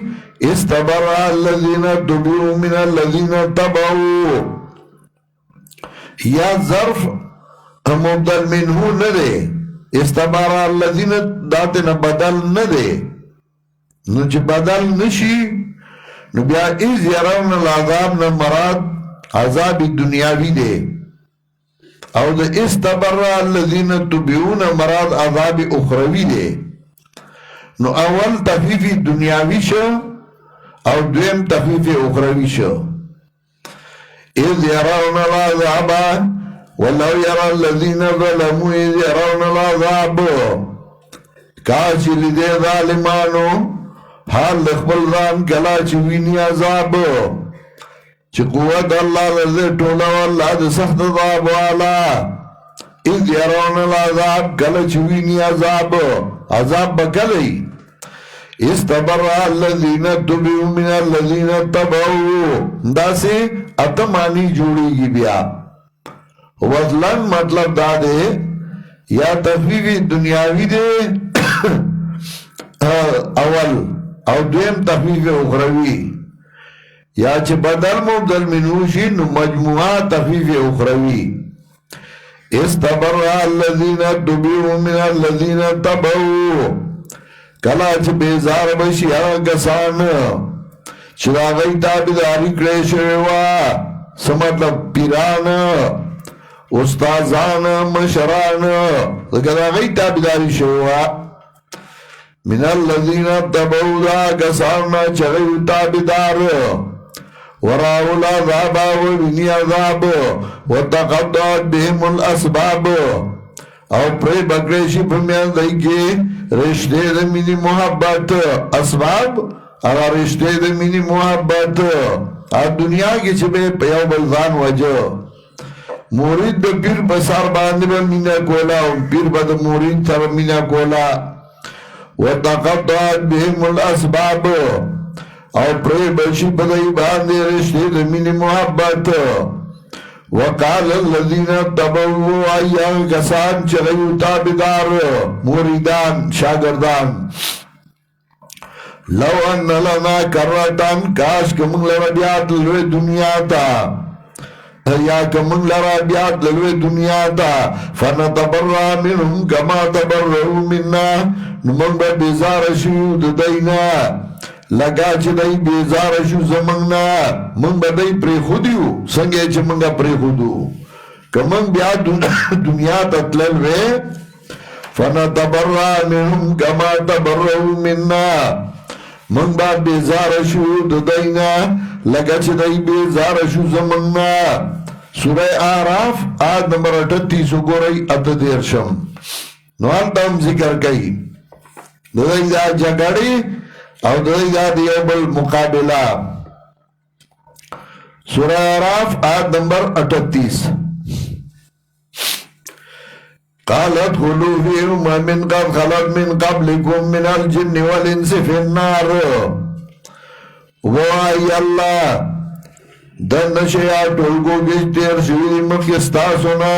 استبرع الذین تبعو من الذین تبعو یا ظرف مبدل منہو ندے استبرع الذین داتنا بدل ندے نو چه بدل نشی نو بیا از یرون العذاب نا مراد عذاب دنیاوی دے او دا استبرع الذین تبعون مراد عذاب اخروی دے نو اول تخفیف دنیاوی شو او دویم تخفیف اخروی شو اذ یرون العذاب ولو یرى الذین ظلموا اذ یرون العذاب کاچی لدے ظالمانو حال لخبل ذان کلا چوینی عذاب چی قوت اللہ لرده ٹولا واللہ ده سخت عذاب والا اذ یرون العذاب کلا چوینی عذاب عذاب بکلی استبرع الذین تبعو من الذین تبعو دا سے اتمانی جوڑی گی بیا وزلن مطلب دا دے یا تخفیف دنیاوی دے اول او دویم تخفیف اخروی یا چه بدل مبدل منوشی نو مجموعہ تخفیف اخروی استبرع الذین تبعو من الذین تبعو کلا چه بیزار بشی آگسان چرا غی تابداری کریشوا سمطلب پیران استازان مشران کلا غی تابداری شوا من الذین تبعو دا کسانا چغیو تابدار وراو العذاب وبنی عذاب وتقطعت بهم الاسباب او پری بکریشی پرمیان دیگی رشتے دمینی محبت اسباب اگا رشتے دمینی محبت دنیا کی چبے پیو بلزان وجہ مورید دا پیر بسار باندے با مینا کولا پیر با دا مورید سر مینا کولا وتقطعت بهم الاسباب او پری بلشی بدائی باندے رشتے دمینی محبت وقال الذین تبعو ایان کسان چغیو تابدار موریدان شاگردان لو ان لنا کرتان کاش کمنگ لرا بیات لوی دنیا تا یا کمنگ لرا بیات لوی دنیا تا فنتبرع منهم کما تبرعو مننا نمنگ با بیزار شیود دینا لگا چه دای بیزار شو زمنگنا من با دای پری خودیو سنگه چه منگا پری خودو که من بیا دنیا تطلل وی فنتبرع منهم کما تبرعو مننا من با بیزار شو داینا لگا چه دای بیزار شو زمنگنا سورہ آراف آیت نمبر 38 گو رئی اتدیرشم نوان تم ذکر کئی دائی دا جگڑی او دائی دا دیو بالمقابلہ سورہ آراف آیت نمبر 38 قالت خلو فی امم قد خلت من قبلکم من الجن والانس فی النار وہ آئی اللہ دن شیا ٹولگو گیش تیر شویدی مکستا سنا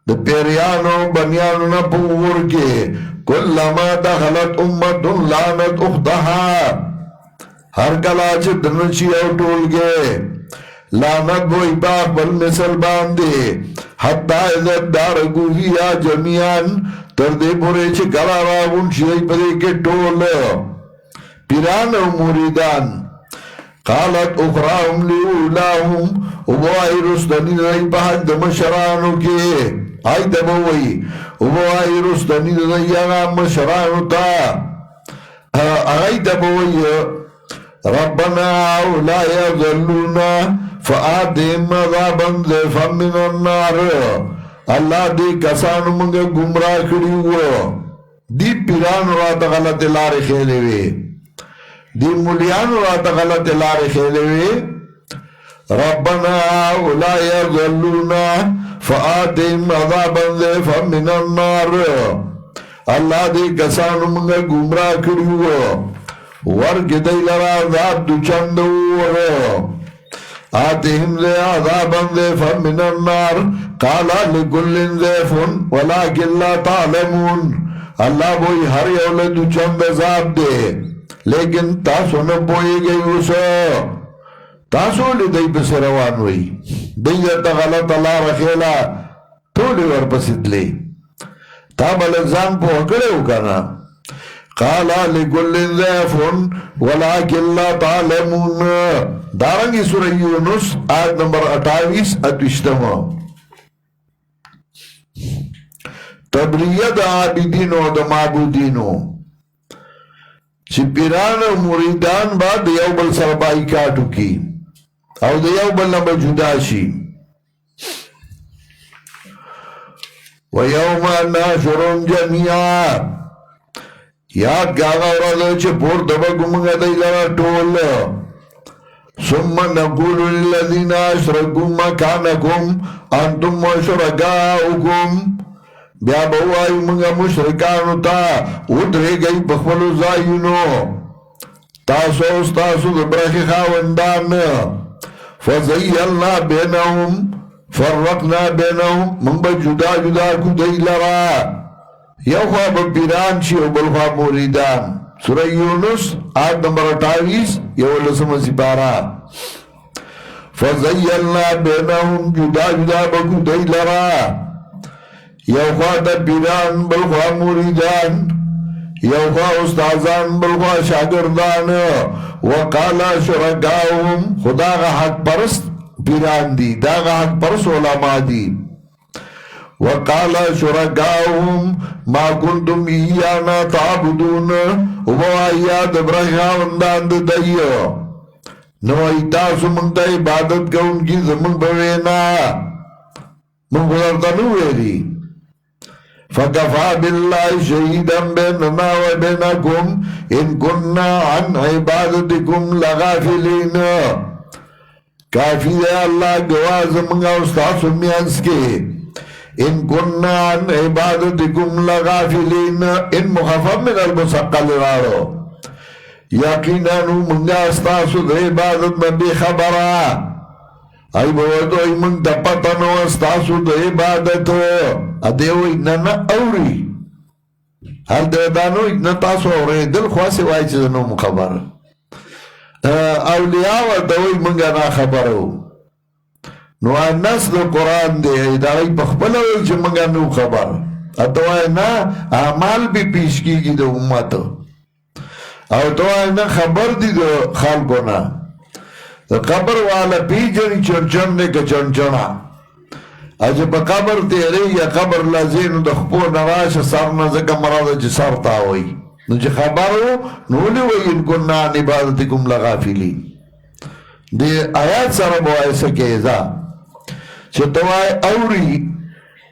دا پیریانو بنیانو نا پور کے کلما دخلت امت لعنت اختہا ہر کلا چھ دن شیا ٹولگے لعنت بوئی باق بل مثل باندے حتی عزت دارگو فیا جمیان تردے پورے چھ کلا راون شیئی پدے کے ٹول پیران و موریدان قالت اخراهم لیولاهم ابو آئی رستنی دائی پہنج دمشرانو کے آئی دبوئی ابو آئی رستنی دائی آغا مشرانو تا آئی دبوئی ربنا اولا یضلونا فآتهم عذابا ضعفا من النار اللہ دی کسانو منگا گمراہ کری ہوا دی پیرانو راتا غلط لار خیلے وے دی مولیانو راتا غلط لار خیلے وے ربنا اولا یضلونا فآتهم عذابا ضعفا من النار اللہ دی کسانو منگا گمراہ کری ہوا ورگ دی لرا عذاب دو چندور آتهم ذی عذابا ضعفا من النار قالا لکل ضعف ولكن لا تعلمون اللہ بوئی ہر یولد دو چند عذاب دے لیکن تاسو نبوئی گئی اسو تاسو لی دی پس روان ہوئی دیتا غلط اللہ رخیلا تولی ورپسید لی تا بلزان پو اکڑے ہو کنا قالا لکل ضعف ولكن لا تعلمون دارنگی سورہ یونس آیت نمبر 28 اتوشتما تبریت عابدین و دا معبودینو چی پیران و مریدان با دیو بل سربائی کاتو کی او دیو بل نبا جدا شی و یوم ناشرون جميعا یاد گاغا ورادو چه پور دبا گمگا دیلارا ٹول ثم نقول للذین اشرکوا مکانکم انتم و شرکاؤکم بیا بوائی منگا مشرکانو تا ادرے گئی بخبلو زائنو تاسو استاسو دبرخ خاوندان فزیلنا بینهم فرقنا بینهم من با جدا جدا کو دی لرا یو خواب پیران چی و بلخواب موریدان سورہ یونس آیت نمبر 28 یو لسم سپارا فزیلنا بینهم جدا جدا بکو دی لرا یو خواب پیران بلخواب موریدان یو خواب استازان بلخواب شاگردان وقالا شرکاؤهم خدا غا حق پرست پیران دی دا غا حق پرست علماء دی وقالا شرکاؤهم ما کنتم ایانا تعبدون وآیات برخاوندان دیو نو ایتاسو منگتا عبادت کا ان کی زمان بوینا من گزرتا نویری فکفا باللہ شہیدن بیننا و بینکم ان کننا عن عبادتکم لغافلین کافی ہے اللہ گواز منگا استاذ میانس کے ان کننا عن عبادتکم لغافلین ان مخفف من المسقل رارو یقینانو منگا استاذ عبادت میں بے خبرہ ای بوادو ای منگ دا پتنو استاسو دا عبادتو ادیو اینا اوری هر دیدانو اینا تاسو اوری دل خواسی وائی چیزنو مخبر اولیاء و دوی منگا نا خبرو نو نس دا قرآن دے دا ای پخبلوی چی منگا نو خبر اتو اینا اعمال بھی پیش کی گی دا امتو او تو اینا خبر دی دا خالکونا قبر والا پی جنی چرچن که چنچنا اجا پا قبر تیرے یا قبر لازینو دخپو نراش سر نزکا مراد چی سر تاوئی نو چی خبرو نولی وی ان کننا عن عبادتکم لغافلی دی آیات سر بو ایسا کیزا چی توائی اوری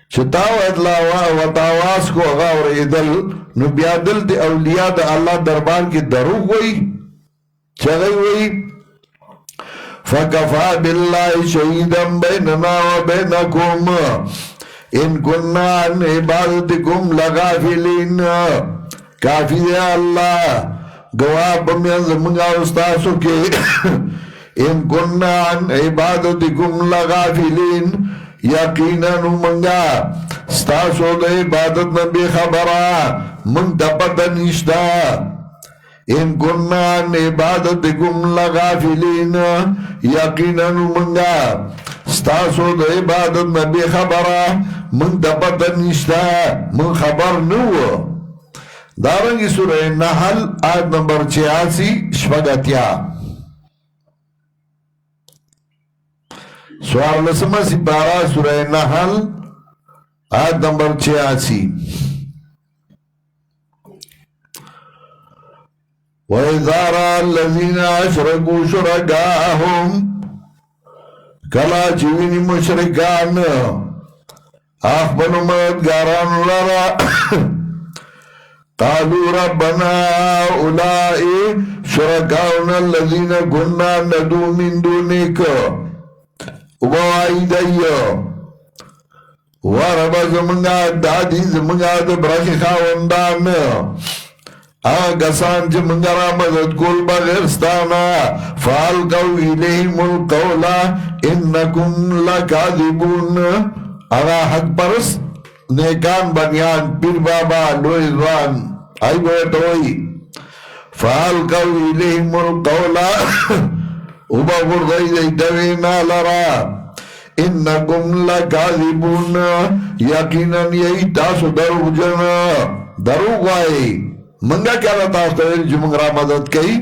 چی تاوید و تاواز کو غاور دل نو بیا دل دی اولیاء دا اللہ دربار کی دروگ وی چگئی وی فَكَفَى بِاللَّهِ شَهِيدًا بَيْنَنَا وَبَيْنَكُمْ إِن كُنَّا عَنْ عِبَادَتِكُمْ لَغَافِلِينَ کافی ہے اللہ گواہ بمیان زمانگا استاسو کے ان کننا عن عبادتکم لغافلین یقینا منگا استاسو دا عبادت نبی خبرہ منگ دا پتہ نشتا ان کننا عن عبادتکم لغافلین یقینا منگا ستاسو دا عبادت نبی خبرہ من دا پتہ نشتا من خبر نو دارنگی سورہ نحل آیت نمبر 86 شپگتیا سوار لسمہ سپارہ سورہ نحل آیت نمبر 86 وَإِذَا رَأَى الَّذِينَ أَشْرَكُوا شُرَكَاءَهُمْ کلا چوینی مشرکان اخبر مددگاران لرا قالوا ربنا أولئي شركاؤنا الذين كنا ندعو من دونك وبوائدئ ورب زمنگا دادی زمنگا دبرخی خاوندان آگسان چه منگا را مدد کول بغیرستانا فالقو الیہم القولا انکم لکاذبون آگا حق پرس نیکان بنیان پیر بابا لوئیدوان آئی بیٹوئی فالقو الیہم القولا اوبا غردائی دیتوینا لرا انکم لکاذبون یقینا یہی تاسو دروغ جنا دروغ آئی منگا کیا رہتا ہے جو منگرا مدد کئی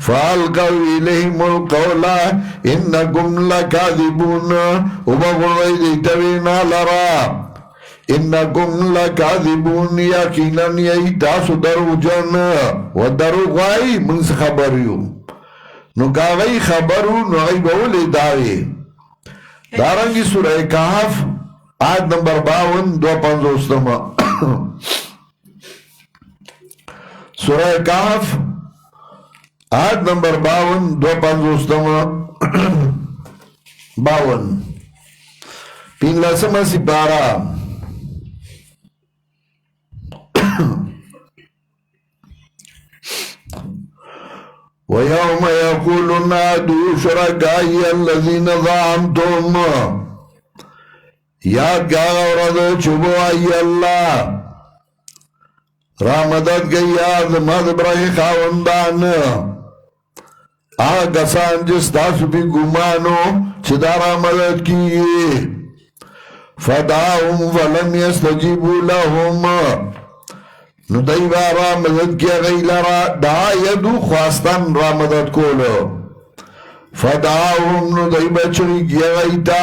فالقوا الیہم القولا انکم لکاذبون اوبا غردائی دیتوینا لرا انکم لکاذبون یقینا یہی تاسو دروغ جنا و دروغ آئی من سے خبریو نو کاغی خبرو نو آئی بولی داوی دارنگی سورہ کہف آیت نمبر 52 250 سورہ کہف آیت نمبر 52 250 پین لسمہ سپارہ وَيَوْمَ يَقُولُ نَادُوا شُرَكَائِيَ الَّذِينَ زَعَمْتُمْ یاد کیا غورد چبو آئی اللہ رامدد گئی یاد مد برای خاوندان آگا کسان جس تاسو بھی گمانو چدا رامدد کی فداؤم فلم يستجیبوا لهم نو دائی با را مدد کیا گئی لرا دا یدو خواستان را مدد کولو فداؤهم نو دائی بچری کیا گئی تا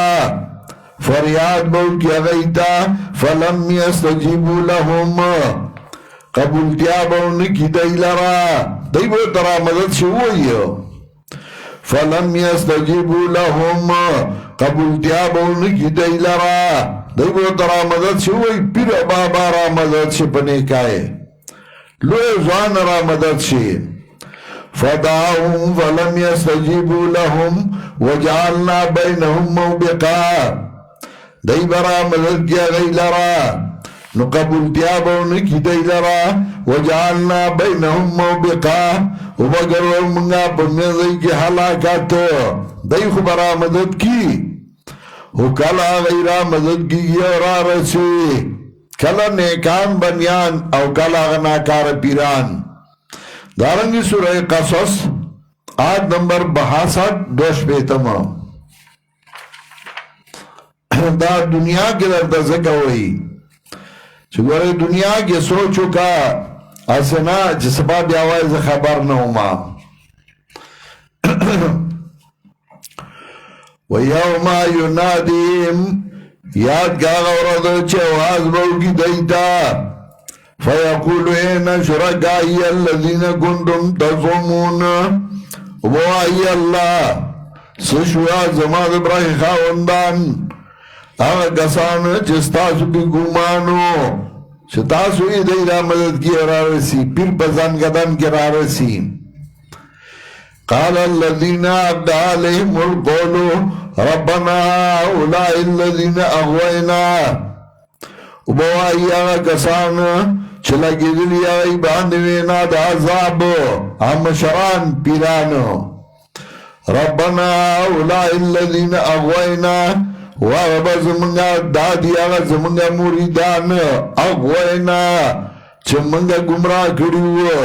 فریاد بو کیا گئی تا فلم یستجیبو لهم قبولتیا بو نکی دائی لرا دائی بو ترا مدد شوئی فلم یستجیبو لهم قبولتیا بو نکی دائی لرا دائی بو ترا مدد شوئی پیر بابا را مدد شپنے کائے لوے زوان را مدد شی فدعوهم فلم يستجيبوا لهم وجعلنا بينهم موبقا دائی برا مدد کیا گئی لرا نقبول تیابو نکی دائی لرا وجعلنا بينهم موبقا وبگر منگا بمیدائی کی حلاکات دائی خبرا مدد کی کلا غیرہ مدد کی گیا رسی کلا نیکان بنیان او کلا غناکار پیران دارنگی سورہ قصص آیت نمبر 62 پیتم دا دنیا کے در ذکر ہوئی چگوری دنیا کے سوچو کا اسنا جسبا بیاوائی خبر نوما وَيَوْمَ يُنَادِهِمْ یاد کا غورد چواز بو کی دیتا فَيَقُولُ اِنَّ شُرَكَائِيَ الَّذِينَ كُنْتُمْ تَزْعُمُونَ وہ آئی اللہ سشوا زمان برائی خاوندان آگا کسان چستاسو کی گمانو چتاسو ای دیرہ مدد کی رارسی پیر پزان گدن کی رارسی قال الذين عبد عليهم القول ربنا هؤلاء الذين اغوينا وبوائی آگا کسان چلگی دلی آئی باندوینا دا عذاب ہم شران پیرانو ربنا هؤلاء الذين اغوينا وغب زمنگا دادی آگا زمنگا موریدان اغوینا چمنگا گمراہ کریو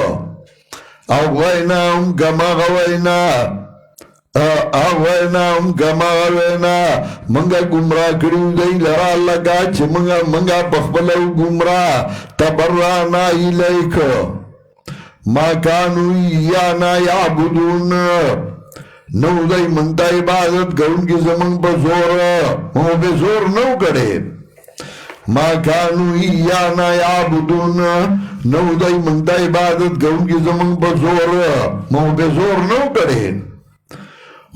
اغوینا ام کما غوینا اغوینا ام کما غوینا منگا گمراہ کریو دی لرا لگا چمنگا منگا بخبلو گمراہ تبرانا الیک ما کانو ایانا یعبدون نو دائی منتا عبادت کرن کی زمان پر زور مو پہ زور نو کرے ما کانو ایانا یعبدون نو دای منگ دا عبادت کونکی زمان پا زور مو پا زور نو کرے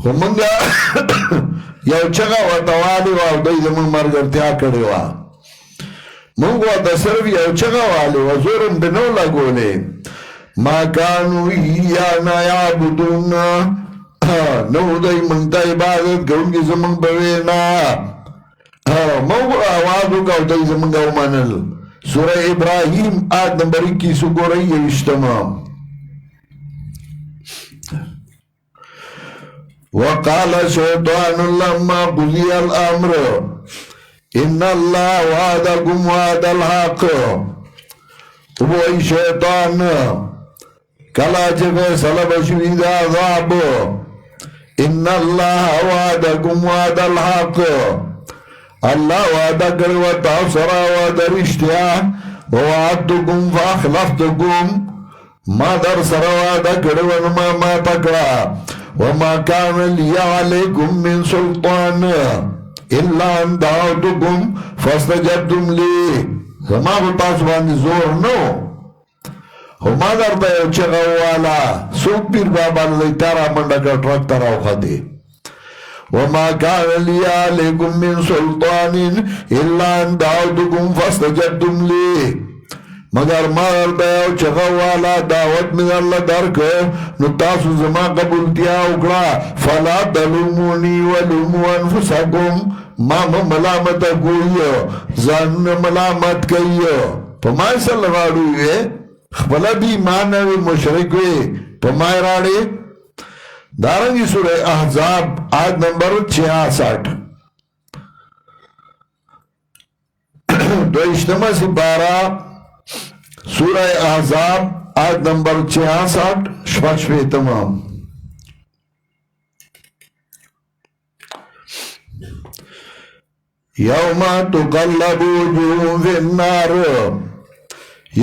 خو منگا یو چگا و توالی و دای زمان مرگرتیا کرے و منگو تا صرف یو چگا والی و زورم پا نو لگو لے ما کانو ایانا یعبدون نو دای منگ دا عبادت کونکی زمان پا وینا منگو آوازو کا دای زمان گو منل سورہ ابراہیم آیت نمبر 21 کو رہی ہے اجتماع وقال شیطان لما قضی الامر ان اللہ وعدکم وعد الحق وہی شیطان کلا جگہ سلب شوید عذاب ان اللہ وعدکم وعد الحق اللہ وعدہ کرو تاثرہ وعدہ رشتیا ووعدتکم فاخلفتکم ما در سر وعدہ کرو نما ما تکڑا وما کان لی علیکم من سلطان الا ان دعوتکم فاستجبتم لی زما کو تاسو باندې زور نو ما در ته چغه والا سوق پیر بابا لې تارا منډه ټرک تراو خدي وما كان لي عليكم من سلطان الا ان دعوتكم فاستجبتم لي مگر ما ورته چغه والا دعوت من الله درک نو تاسو زما قبولتیا وکړه فلا تلوموني ولوموا انفسكم ما ملامت کویو ځان ملامت کویو په ما سره راړو خپل بي مانوي مشرک وي په ما راړي دارنگی سورہ احزاب آیت نمبر 66 تو اجتماع سپارہ سورہ احزاب آیت نمبر 66 شپشوی تمام یوم تقلب وجوہهم فی النار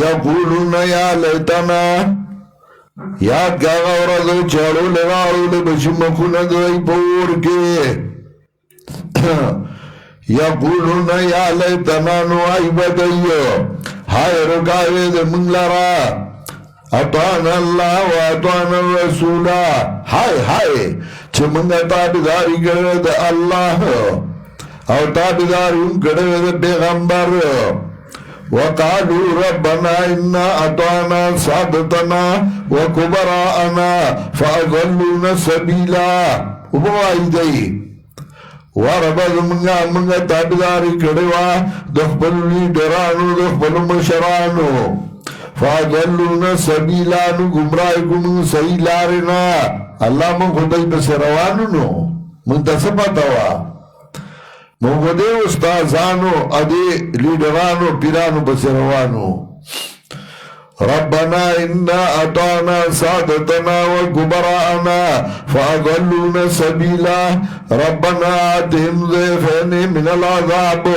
یقولون یا لیتنا یاد کا غورد چڑو لگاڑو لے بشمکون دائی پور کے یقولون یا لیتنا نوائی بدئیو ہائے رکاوے دے منگلرا اطانا اللہ و اطانا الرسولا ہائے چھ منگا تابداری کرے دے اللہ او تابداری کرے دے پیغمبر وقالوا ربنا إنا أطعنا سادتنا وكبراءنا فأضلونا سبيلا وبوائدي وربض منگا تابداری کڑوا دخبل لیڈرانو دخبل مشرانو فأضلونا سبيلا نو گمرائی کم صحیح لارنا اللہ من خدای بس روانو نو منتصبتوا موگدے استازانو ادے لیڈرانو پیرانو بسروانو ربنا انا اطعنا سادتنا وكبراءنا فاضلونا سبيلا ربنا آتهم ضعفين من العذاب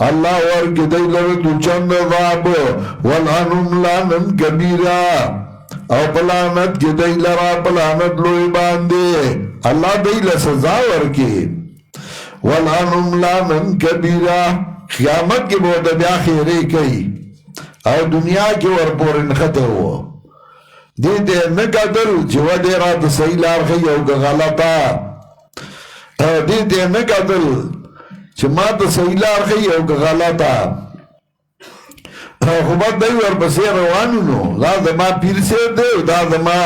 اللہ ورک دیلر دو چند عذاب والعنم لانا کبیرا او پلانت کی دیلر پلانت لوئی باندے اللہ دیلر سزا ورکی والعنم لانن کبیرہ قیامت کی بہت بیا خیرے کئی او دنیا کی ورپور انخطے ہو دیتے نکدل چوہ دیرات صحیح لارخی او غلطا دیتے نکدل چمات صحیح لارخی او غلطا خوبت دی ورپسی روانو نو دا دما پیر سیر دے دا دما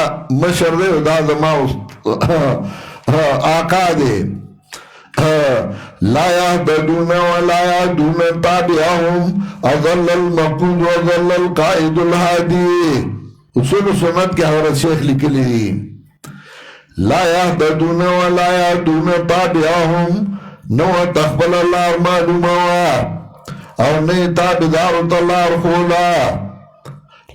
مشر دے دا دما آقا دے لا يهتدون ولا يهدون تابعهم اضل المقود وضل القائد الهادي اصول سنت کے حضرت شیخ لکلی لا يهتدون ولا يهدون تابعهم نو تقبل الله معلوموا او نئی تابدار تلار خولا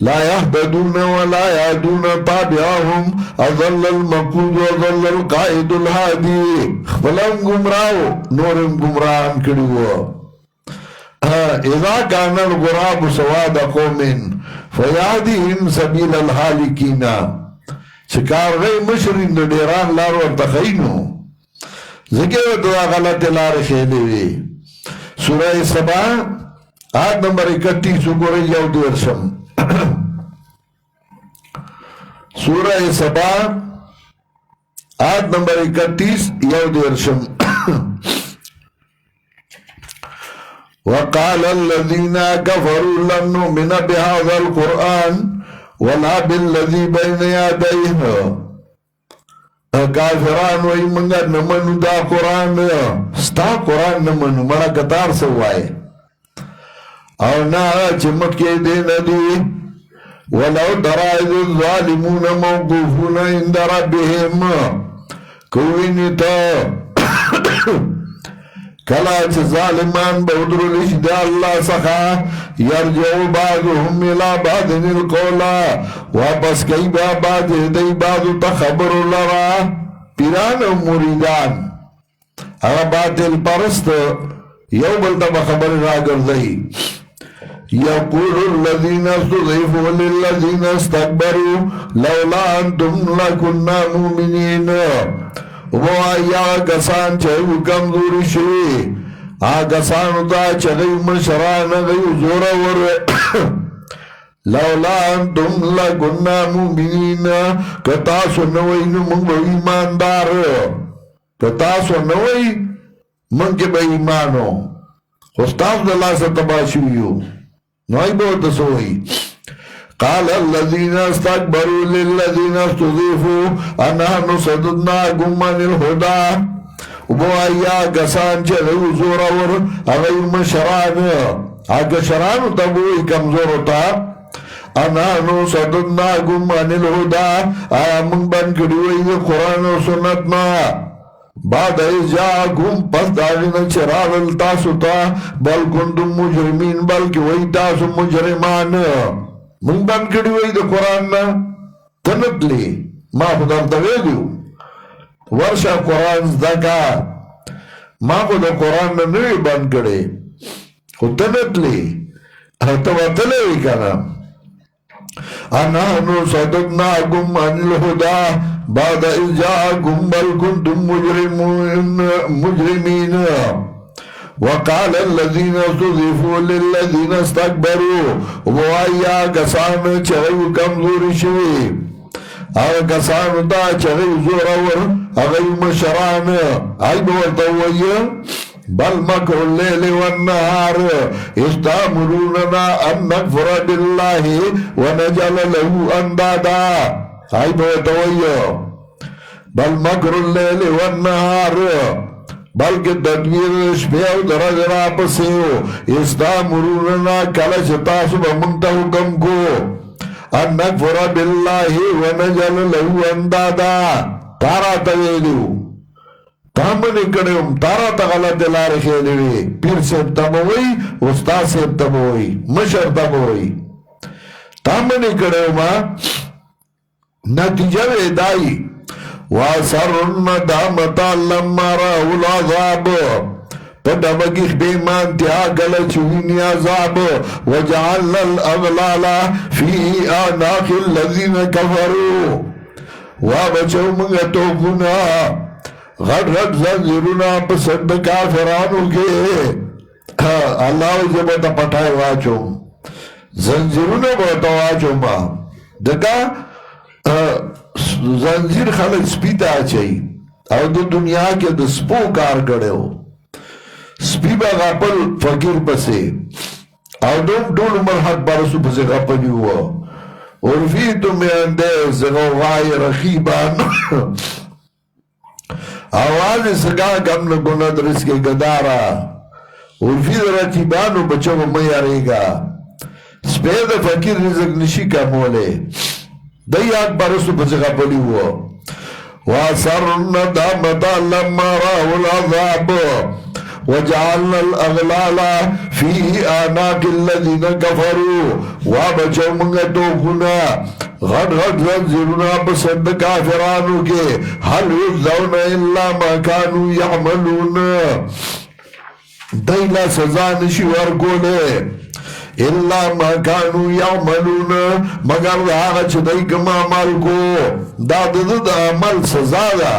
لا يهتدون ولا يهدون تابعهم اضل المقود وضل القائد الهادي خبلن گمراو نورن گمراہن کڑیو اذا كان الغراب سواد قوم فيهديهم سبيل الهالكين چکار غی مشرین دو دیران لار ورتخینو ذکر دعا غلط لار خیلیوی سورہ سبا آیت نمبر 31 گوری یو دیرشم सूरह सबा आयत नंबर 31 यौदेरशम वक़ाल अल्लज़ीना कफ़रू लन नुमिन बिहाज़ल क़ुरआन वला बिल्लज़ी बैन यदैहि काफिरान वही मंगा न मनु दा कुरान स्ता कुरान न मनु मरा कतार से वाए और ना चिमट के दे नदी वलौ दराइज़ ज़ालिमून मौक़ूफ़ून इंद रब्बिहिम कोई तो कला ज़ालिमान बहुदरुलिश दे अल्लाह सखा यरजउ बाज़ुहुम इला बाज़िनिल क़ौला वापस कई बाबाद दई बाज़ु तखबर लरा पिरान मुरीदान अगर बातिल परस्त यौ बलता खबर रागर दई यक़ूलु अल्लज़ीना इस्तुज़इफ़ू लिल्लज़ीना इस्तकबरू लौला अंतुम लकुन्ना मुमिनीन वो आया गसान चाहे कमजोरी शुरू आ गसान उदा चले मशरान गई जोरा वर लौला अंतुम लकुन्ना मुमिनीन कता सुनवई मुंग ईमानदार कता सुनवई मुंग के बेईमानो उस्ताद दला से तबाशुयो नई बहुत सोई قال الذين استكبروا للذين استضيفوا أنحن صددناكم عن الهدى وبوايا قسان چلو زورور اغيم شران آگا شران تبوي كم زورتا أنحن صددناكم عن الهدى آیا من بن کڑوئی قرآن و سنتنا بعد جاءكم پس داغنا چرال التاسطا بل كنتم مجرمين بلکہ وہی تاسو مجرمان من بن کڑی وئی د قرآن نا تنتلی ما خودم تویلیو ورشا قرآن زدکا ما خود قرآن نا نوی بن کڑی خود تنتلی تواتلی کنا أنحن صدقناكم عن الهدى بعد إذ جاءكم بل كنتم مجرمين وقال الذين استضيفوا للذين استكبروا وآيا قسان چغيو کمزور شوي آغا قسان دا چغيو زورور اغيو مشران آي بورتوية بل مكر الليل والنهار استامروننا أن نكفر بالله ونجعل له أندادا آي بورتوية بل مكر الليل والنهار بلکہ تدبیر شپیو درد راپسیو استامروننا کلش تاسب منتا حکم کو ان نکفر باللہ ونجل لہو اندادا تارا تویلیو تامنی کڑیوم تارا تغلط لار خیلیوی پیر سیب تموئی استاد سیب تموئی مشر تموئی تامنی کڑیوم نتیجہ ویدائی واسر الندامة لما رأوا العذاب فدمجيخ بيمان تياغل چويني عذاب وجعلنا الأغلال في آناق الذين كفروا وابچو منگا توقنا غرق زنزرنا پسند کافرانو کے اللہ جبتا پٹھائے واچو زنزرنا بہتا واچو ما دکا زنجیر خلق سپیتا چاہی او دو دنیا کے دو سپو کار کڑے ہو سپی با غاپل فقیر پسے او دول عمر حق برسو پسے غاپنی ہوا ورفیتو میں اندیز غوائی رخیبان آواز سگا کم نکو ندرس کے گدارا ورفید رخیبانو بچو میارے گا سپید فقیر رزق نشی کا مولے دی اکبر اسو پسیقا پلی ہوا واسر الندامة لما رأوا العذاب وجعلنا الأغلال في آناق الذين كفروا وابچو منگا توقنا غد زنزرنا بسند کافرانو کے حل یجزون الا ما كانوا يعملون دیلا سزا نشی ورکولے الا ما كانوا يعملون مگر آغا چدائی کم عمل کو داد عمل سزا دا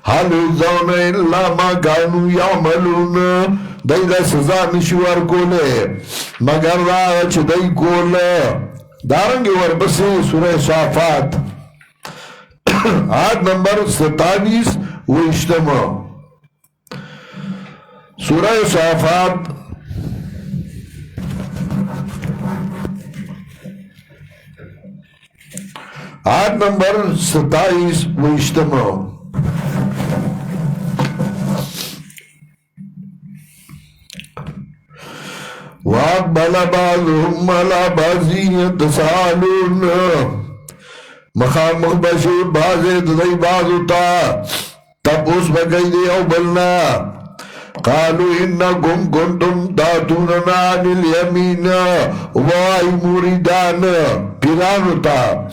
حل یجزون الا ما كانوا يعملون دیلا سزا نشور کولے مگر آغا چدائی کولے دارنگی وربسی سورہ صافات आयत नंबर 27 वो इज्तिमा सूरह साफात आयत नंबर 27 वो इज्तिमा وَأَقْبَلَ بَعْضُهُمْ عَلَى بَعْضٍ يَتَسَاءَلُونَ مخامخ بشي بازي دي بازوتا تپوس بگئی دي او بلنا قالوا إنكم كنتم تأتوننا عن اليمين واي مريدان پیرانوتا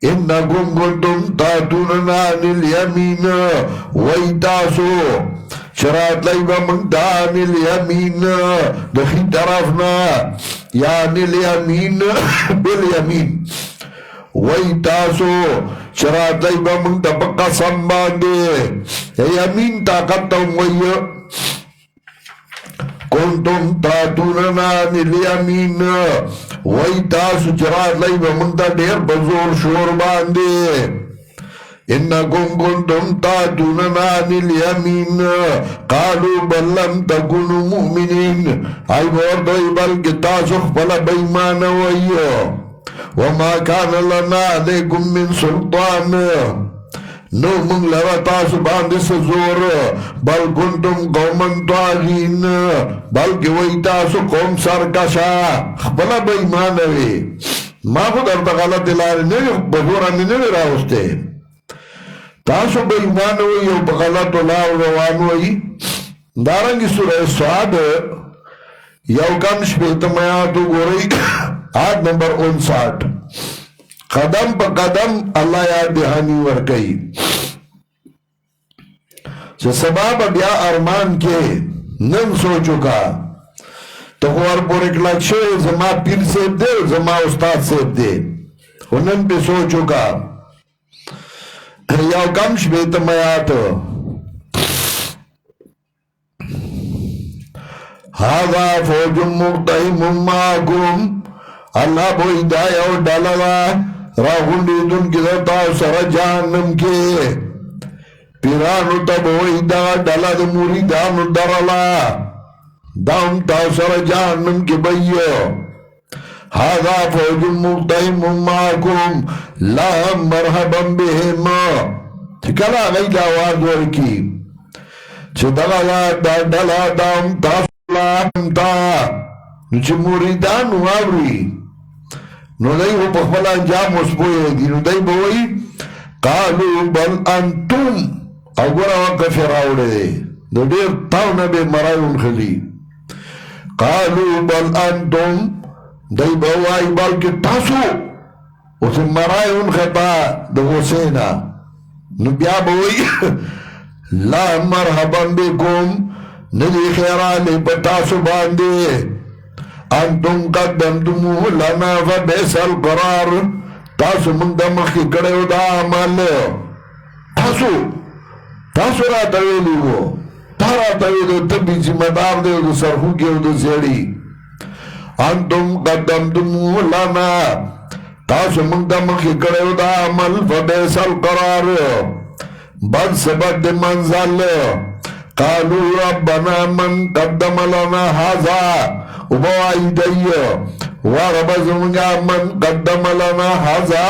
إنكم كنتم تأتوننا عن اليمين ويتاسو شرات لئیبا منگدان الیمین دخی طرفنا یعنی الیمین بالیمین وی تاسو شرات لئیبا منگدا پکا سنباندے یمین طاقتم وی کنتم تاتوننا الیمین وی تاسو شرات لئیبا منگدا دیر بزور شور باندے إنكم كنتم تأتوننا عن اليمين قالوا بل لم تكونوا مؤمنين أي بوردو بل كتاسخ بلا بيمان ويو وما كان لنا عليكم من سلطان نو من لرتاس باندس زور بل كنتم قوما طاغين بل كويتاسو قوم سرکشا بلا بيمان وي ما خود ارتغالت الاري نجو بزورا نجو راوسته تاسو به ایمان وی او په غلط لار روان وی دارنګ سورہ صاد یو کم شپږم آیات وګورئ آیت نمبر 59 قدم په قدم الله یاد دهانی ور کوي چې سبب بیا ارمان کې نن سوچو کا تو ور پورې کلک شي زما پیر صاحب دې زما استاد صاحب دې ونن به سوچو کا یو کم شپیتم آیات هذا فوج مقتحم معكم اللہ بوئی دایا و ڈالا راہنڈی دن کی درتا سر جہنم کے پیرانو تا بوئی دا ڈالا دا موریدانو درلا دام تا سر جہنم کے بیو هذا فوج مقتحم معكم لا مرحبا بهم کلا غید آواز ورکی چه دلالا دا ڈلا دام تاسلا تا نو چه موریدان واوری نو دای و پخبلا انجام اسبوئی دی نو دای بوئی قالو بل انتم اگورا وقت فراوڑے دے نو دیر تاو نبی مرائیون خلی قالو بل انتم دای بوائی بلکہ تاسو اسے مرائیون خطا دو حسینہ نو بیا بوئی لا مرحبا بکم ندی خیرالی بتاسو باندے انتم قدمتمو لنا فبیس القرار تاسو من دمخی کڑیو دا عمال تاسو را تویلیو تا را تویلیو تبی ذمہ دار دیو دو سرخو کیو دو زیڑی انتم قدمتمو لنا تاسو من دمخی کڑیو دا عمل فبیس القرار بد سبت منزل قالو ربنا من قدم لنا حازا وبوائی دیو ورب زمگا من قدم لنا حازا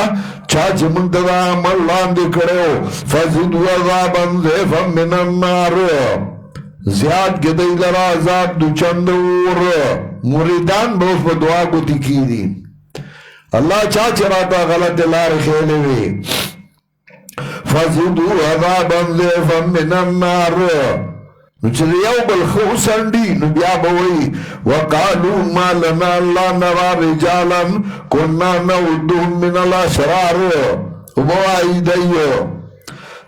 چاچ من تدا عمل لاندی کڑیو فزد وضابا زیفا من النار زیاد کے دی لرا عذاب دو چندور مریدان بہت پا دعا کو تکی دی اللہ چاچ راتا غلط لار خیلے وی فزدو عذابا ضعفا من النار نو چلی یو بالخو سنڈی نو بیا بوئی وقالو ما لنا اللہ نرا رجالا کننا نودهم من الاشرار وبوائی دیو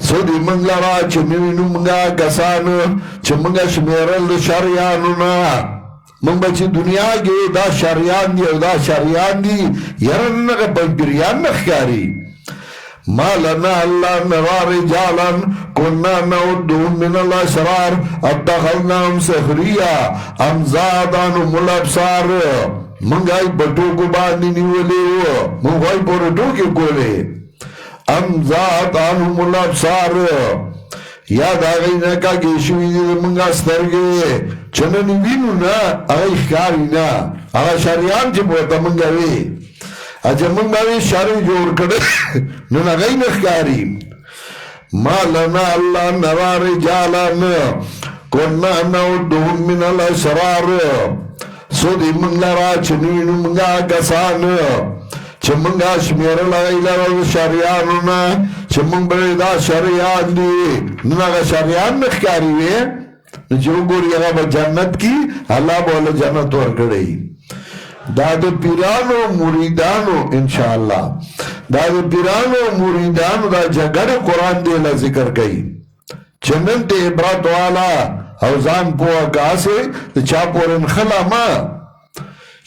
سودی منگ لرا چنوینو منگا کسانو چه منگا شمیرل شریانو نا منگ بچی دنیا کے دا شریان دی او دا شریان دی یرن نگا پنپریان نخکاری ما لنا اللہ نرا رجالا کننا نودهم من الاشرار اتخذناهم سخریا ام زادانو ملابسار منگائی بٹو کو باندی نیولیو منگائی پورٹو کے کولے ام زاد عنهم الابصار یا دا غینا کاگی شوی دی منگا سترگی چننی وینو نا اغی اخکاری نا اغا شریان چی بوتا منگا وی اچھا منگا وی شری جوڑ کڑے نن اغی نخکاری ما لنا اللہ نرا رجالان کننا نودهم من الاشرار سو دی منگا را چنوینو منگا کسان چه منگا شمیر لغیلا و شریانونا چه منگ بری دا شریان دی ننگا شریان نخکاری وی جو گوری اگا با جنت کی اللہ بولا جنت ورکڑی دا دا پیرانو مریدانو انشاءاللہ دا دا پیرانو مریدانو دا جگر قرآن دیلا ذکر کئی چنن تے عبرات والا اوزان پوہ کاسے چا پورن خلا ما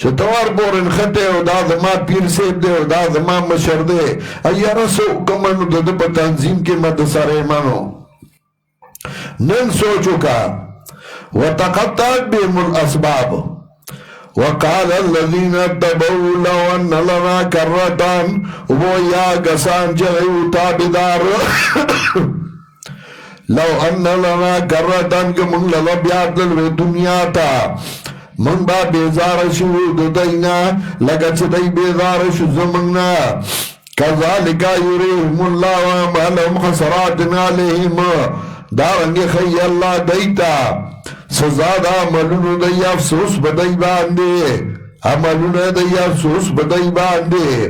چطور پورن خطے او دا دما پیر سیب دے او دا دما مشر دے ایا رسو کمانو دا دا تنظیم کے مدسا ریمانو نن سوچو کا وَتَقَطَّعَتْ بِهِمُ الْأَسْبَابُ وَقَالَ الَّذِينَ اتَّبَعُوا لَوْ أَنَّ لَنَا كَرَّةً وہ یا گسان چہیو تابدار لو ان لنا کرتن کہ من للبیاد دلوی دنیا تا من با بیزار شو ددینا لگا چدی بیزار شو زمنا کذالکا یریهم اللہ وعمالهم خسرات علیہم دارنگی خی اللہ دیتا سزاد عملون دی افسوس بدی باندے عملون دی افسوس بدی باندے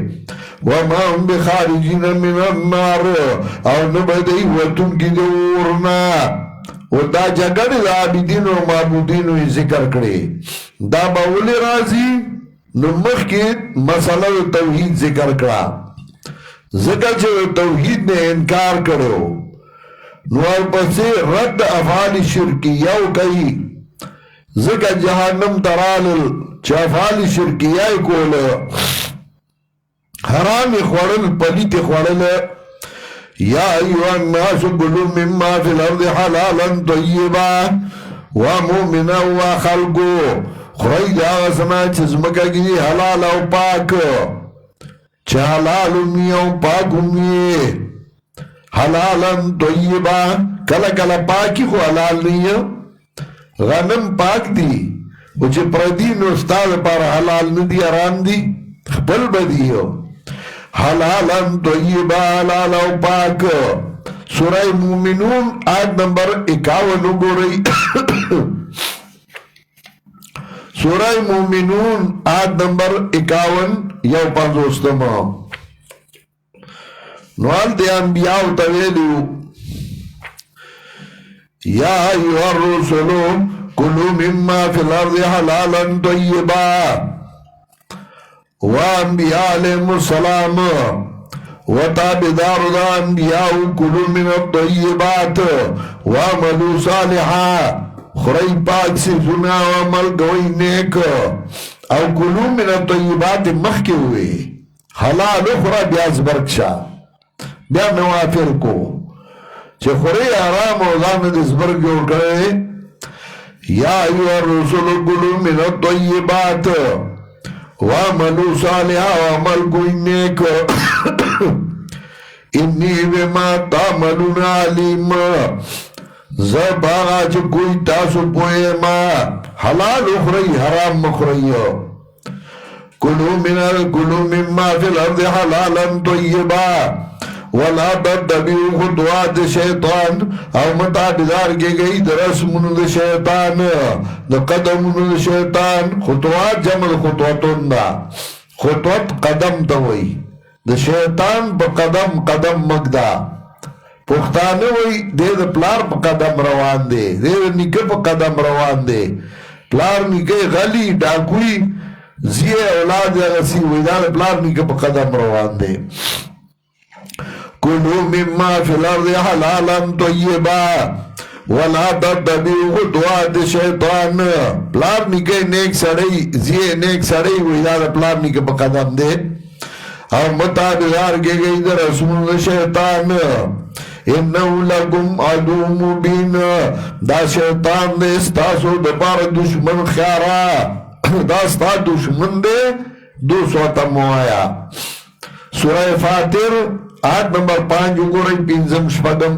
وما هم بخارجین من النار او نبدی وطن کی دورنا و دا جگر دا عبیدین و معبودین و ذکر کرے دا باولی رازی نمخ کی مسئلہ توحید ذکر کرا ذکر چھو توحید نے انکار کرو نوال پسی رد افعال شرکیہ کئی ذکر جہنم ترالل چا افعال شرکیہ کول حرام خوڑل پلیت خوڑل یا ایوہ الناس کلو مما فی الارض حلالا طیبا ومومنا وخلقو خرید آغسنا چزمکا کی حلال و پاک چه حلال امی و پاک امی حلالا طیبا کلا کلا پاکی خو حلال نہیں غنم پاک دی وچه پردین استاد پر حلال ندی آرام دی خبل بدیو حلالا طیبا حلالا و پاک سورہ مومنون آیت نمبر 51 گو رئی سورہ مومنون آیت نمبر 51 یو پانزوستم نوال دے انبیاء تولیو یا ایوہ الرسولو کلو مما فی الارض حلالا طیبا وانبیاء علیہ السلام وتابدار دا انبیاء کلو من الطیبات وعملو صالحا خرائی پاک سے زنا وعمل گوئی نیک او کلو من الطیبات مخ کے ہوئے حلال خرا بیاز برکشا بیا نوافر کو چه خوری آرام و زان دزبرگ جوڑ کرے یا ایوہ الرسول کلو من الطیبات وعملو صالحا وعمل کوئی نیک انی بما تعملون علیم زب آغا چه کوئی تاسو پوئے ما حلال اخری حرام مخری کلو مما فی الارض حلالا طیبا ولا تتبعوا خطوات شیطان او متعددار کے گئی درسمون دا شیطان دا قدمون دا شیطان خطوات جمع خطواتون دا خطوات قدم تاوئی دا شیطان پا قدم مگدا پختانه وی دے دا پلار پا قدم روان دے دے دا نکے پا قدم روان دے پلار نکے غلی ڈاکوی زی اولاد یا غسی وی دا پلار نکے پا قدم روان دے کلو مما فی الارض حلالا طیبا ولا تتبعوا خطوات شیطان پلار نکے نیک سڑی زی نیک سڑی ویدار پلار نکے پا قدم دے اور متابدار کے گئی در رسول شیطان انہو لکم عدو مبین دا شیطان دے ستاسو دپار دشمن خیارا دا ستا دشمن دے دو سوتا موایا سورہ فاتر آیت نمبر 5 وګورئ پنځم شپږم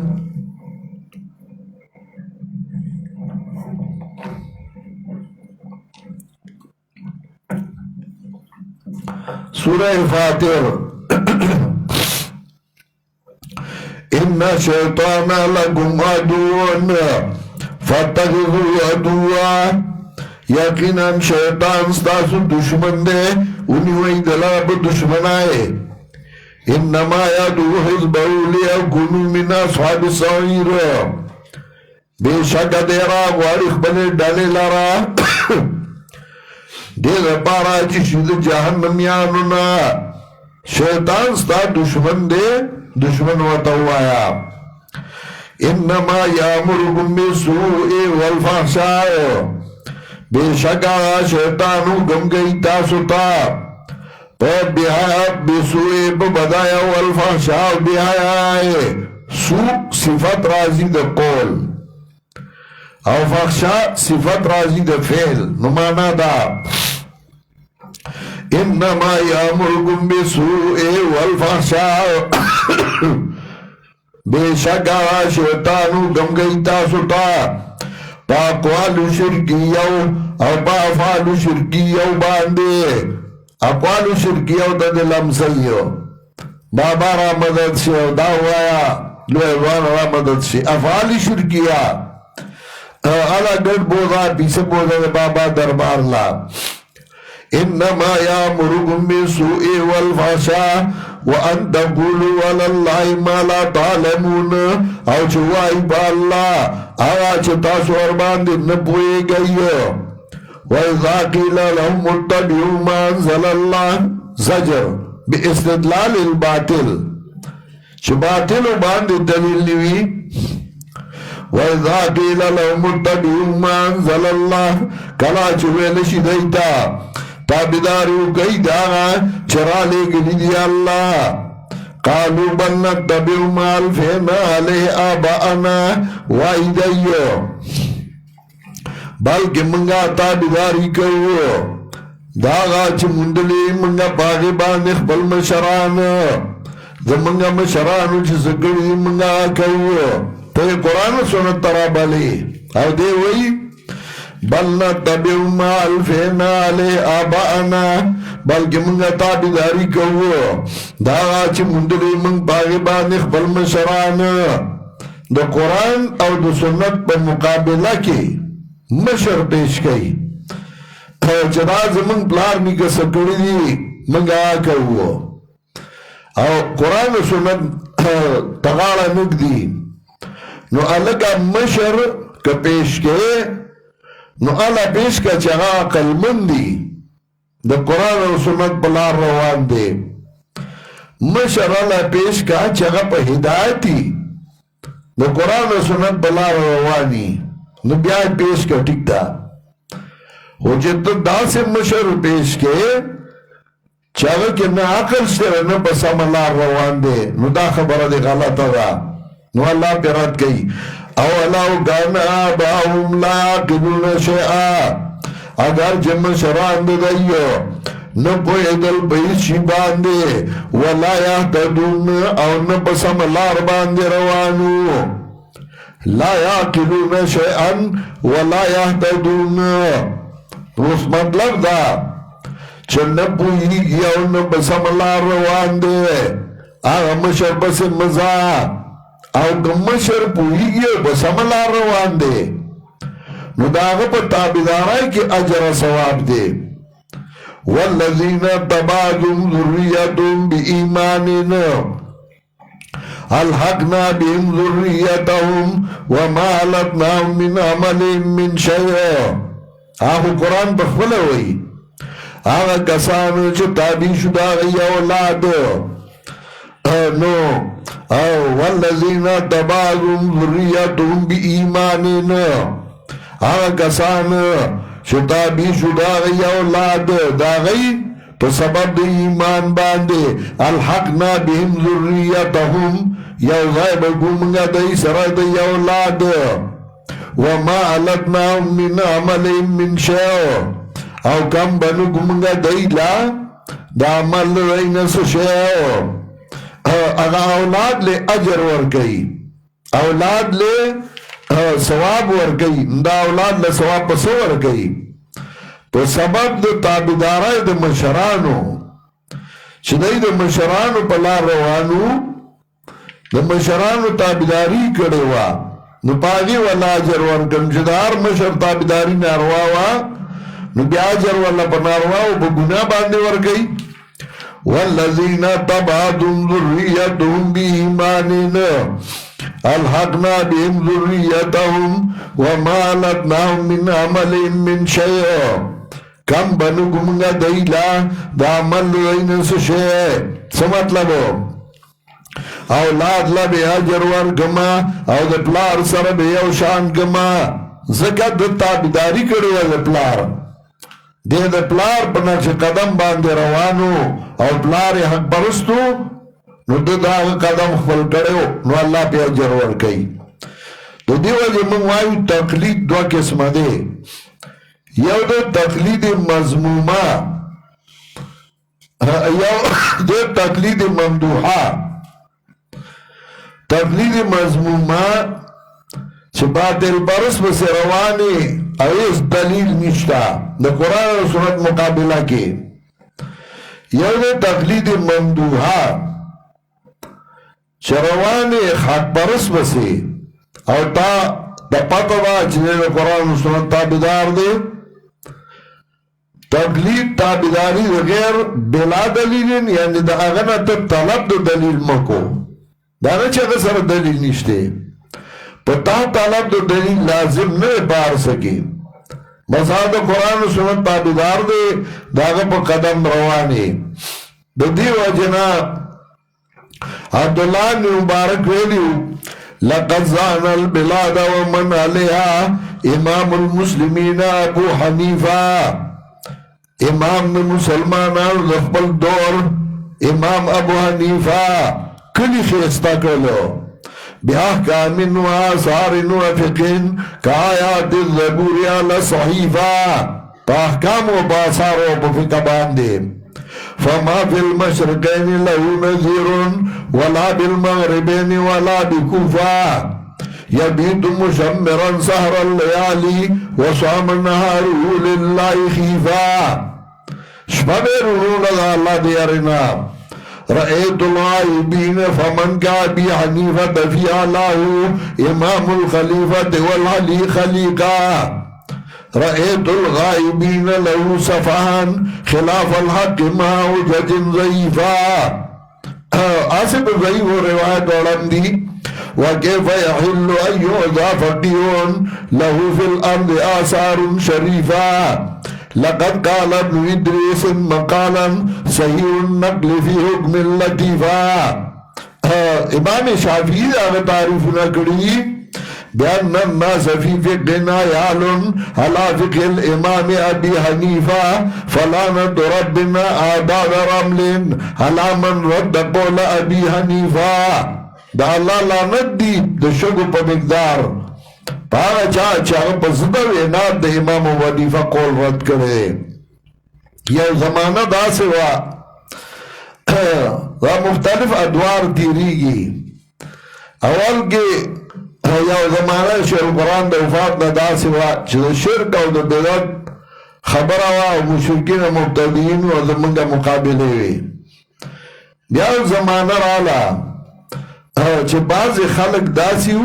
سورہ فاتر ان شیطان لکم عدو فاتخذوا عدوا یقینا شیطان ستاسو دشمن دے انیوئی دلاب دشمنائے انما یدو حزبه لیکونو من اصحاب السعیر بے شک دیرا غواری خبلی ڈالی لرا دیر پارا چشید جہنمیانونا شیطان ستا دشمن دے دشمن وطوایا انما یامرکم بالسوء والفحشاء بے شکا شیطانو گم گئی تاسو تا بسوء بدایا والفحشاء بحیاء سوء صفت رازی دا قول او فحشاء صفت رازی دا فعل نمانا دا انما یامرکم بالسوء والفحشاء بے شکا شیطانو گم گئی تاسو تا پا اقوال شرکیو او پا افعال شرکیو باندے اقوال شرکیو دا دلم سیو بابا را مدد شیو دا ہوایا لویوان را مدد شی افعال شرکیا علا گرد بودا پیسے بودا بابا دربار لا انما یامرکم بالسوء والفحشاء وان تقولوا على الله ما لا تعلمون او چوائی با اللہ آیا چتاسو اربان دن نپوئے گئی وَإِذَا قِيلَ لَهُمُ اتَّبِعُوا مَا أَنزَلَ اللَّهُ زجر باستدلال الباطل چھ باطل و باند دلیل نوی وَإِذَا قِيلَ لَهُمُ اتَّبِعُوا مَا أَنزَلَ اللَّهُ کلا چویلشی دیتا تابداریو کئی داغا چرا لے گلی دی اللہ قالوا بل نتبع ما الفینا علیہ آباءنا وائدیو بلکہ منگا تابداری کرو داغا چھ مندلی منگا باغی باندخ بل مشران دا منگا مشرانو چھ سکری منگا کرو تو یہ قرآن سنت ترابالی او دے وئی بل نتبع ما الفینا علیہ آباءنا بلکہ منگا تابداری کرو داغا چھ مندلی منگ باغی باندخ بل مشران دا قرآن او دا سنت پا مقابلہ کی مشر پیش کئی چدا زمان پلار نکا سکڑی دی منگا آکا ہوا او قرآن و سنت تغاڑا نک دی نو الگا مشر کا پیش کے نو علا پیش کا چگا عقل من دی دا قرآن و سنت پلار روان دے مشر علا پیش کا چگا پا ہدایتی دا قرآن و سنت پلار روانی نو بیائی پیش کا ٹک دا ہو جتا دا سے مشر پیش کے چاہا کہ نا عقل سے نا بسام اللہ روان دے نو دا خبر دے غلط دا نو اللہ پہ رد گئی اولاو کانا آباؤم لا قدون شیعہ اگر جم شران دے دائیو نو پوئی دل بیشی باندے ولا یحتدون او نا بسام اللہ باندے روانو لا یاقلون شیئن ولا یحتدون اس مطلب دا چن پوئی گیا بسم اللہ روان دے آغا مشر بس مزا او مشر پوئی گیا بسم اللہ روان دے نو داغا پا تابدارائی کی اجر ثواب دے والذین تبادم ذریتم بی ایماننا الحقنا بهم ذریتهم وما علتناهم من عمل من شیء آخو قرآن بخبلا ہوئی آغا کسانو چو تابی شدا غی اولاد نو والذین تبادم ذریتهم بی ایماننا آغا کسانو چو تابی شدا غی اولاد دا غی تو سبب دی ایمان باندے الحقنا بهم ذریتهم یو غیب گمگا دی سر دی اولاد وما علتناهم من عمل من شیء او کم بنو گمگا دی لا دا عمل دی نسو شیعو اگا اولاد لے اجر ورکی اولاد لے ثواب ورکی دا اولاد لے ثواب پسو ورکی تو سبب دا تابدارائی دا مشرانو چدائی دا مشرانو پلا روانو دا مشرانو تابداری کڑوا نو پاگی والا اجر ورکم چدار مشر تابداری نارواوا نو بیا اجر والا پنارواو بگنا باندے ورکی والذین تبعتم ذریتهم بإیماننا الحقنا بهم ذریتهم وما لتناهم من عملهم من شیء کم بنو گمگا دیلا دا عمل دینس شیء سمطلبو اولاد لبی اجر ورکما او دا پلار سر بیو شان کما زکت دا تابداری کرو دا پلار دے دا پلار پناچ قدم باندے روانو او پلار حق پرستو نو دا قدم خپل کرو نو اللہ پی اجر ورکی تو دیو جی منگوائیو تقلید دو قسم دے یو دا تقلید مضمومہ یو دا تقلید ممدوحہ تقلید مضمومہ چھ باطل پرست بس روانی اویس دلیل نشتا دا قرآن و سنت مقابلہ کے یو دا تقلید ممدوحہ چھ روانی حق پرست بسی او تا دا پتہ دا چنے دا قرآن و سنت تابدار دے تقلید تابداری غیر بلا دلیل یعنی دا اغنى تب طلب دا دلیل مکو دانا چاہتا سر دلیل نشتے پتا طلب دا دلیل لازم نئے پار سکی مساد قرآن و سنت تابدار دے داغا پا قدم روانے دا دیو اجنا عبداللہ نے مبارک ویلیو لقد زان البلاد ومن علیہا امام المسلمین ابو حنیفہ امام مسلمانان لخبل دور امام ابو حنیفہ کلی خیستا کرلو بِأَحْكَامٍ وَآثَارٍ وَفِقٍ كَآيَاتِ الزَّبُورِ عَلَى الصَّحِيفَةِ پاحکام و باثار و بفقہ باندے فَمَا فِي الْمَشْرِقَيْنِ لَهُ نَذِيرٌ وَلَا بِالْمَغْرِبَيْنِ وَلَا بِكُوفَةٍ يَبِيتُ مُشَمِّرًا سَهْرَ اللَّيَالِي وَصَامَ النَّهَارُ لِلَّهِ خِيفًا شباب رونو لدى اللہ دیارنا رأيت الغائبين فمن كابي حنيفة في الله إمام الخليفة والعلي خليقا رأيت الغائبين له صفحا خلاف الحق ما وجد ضعيفا آسف ضعيف روایت علم دی وكيف يحل أن يعذى فقيه له في الأرض آثار شريفا لقد قال ابن ادریس مقالا صحیح النقل فی حکم اللطیفہ امام شافعی آگے تعریف نکڑی بأن الناس في فقهنا يعل على فقه الإمام أبي حنيفة فلعنة ربنا آباد رمل على من رد قول أبي حنيفة دا اللہ لعنت دی دا شگو پا مقدار پاگا چاہا پسدہ وینات دا امام ابو حنیفہ قول رد کرے یہ زمانہ دا سوا دا مختلف ادوار تیری گی اول کے یو زمانہ شیخ قرآن دا وفات دا دا سوا چیز شرک او دا بدت خبر آوا مشرکین مبتدین و زمانگا مقابلے وی بیا زمانہ رالا چه بعض خلق داسیو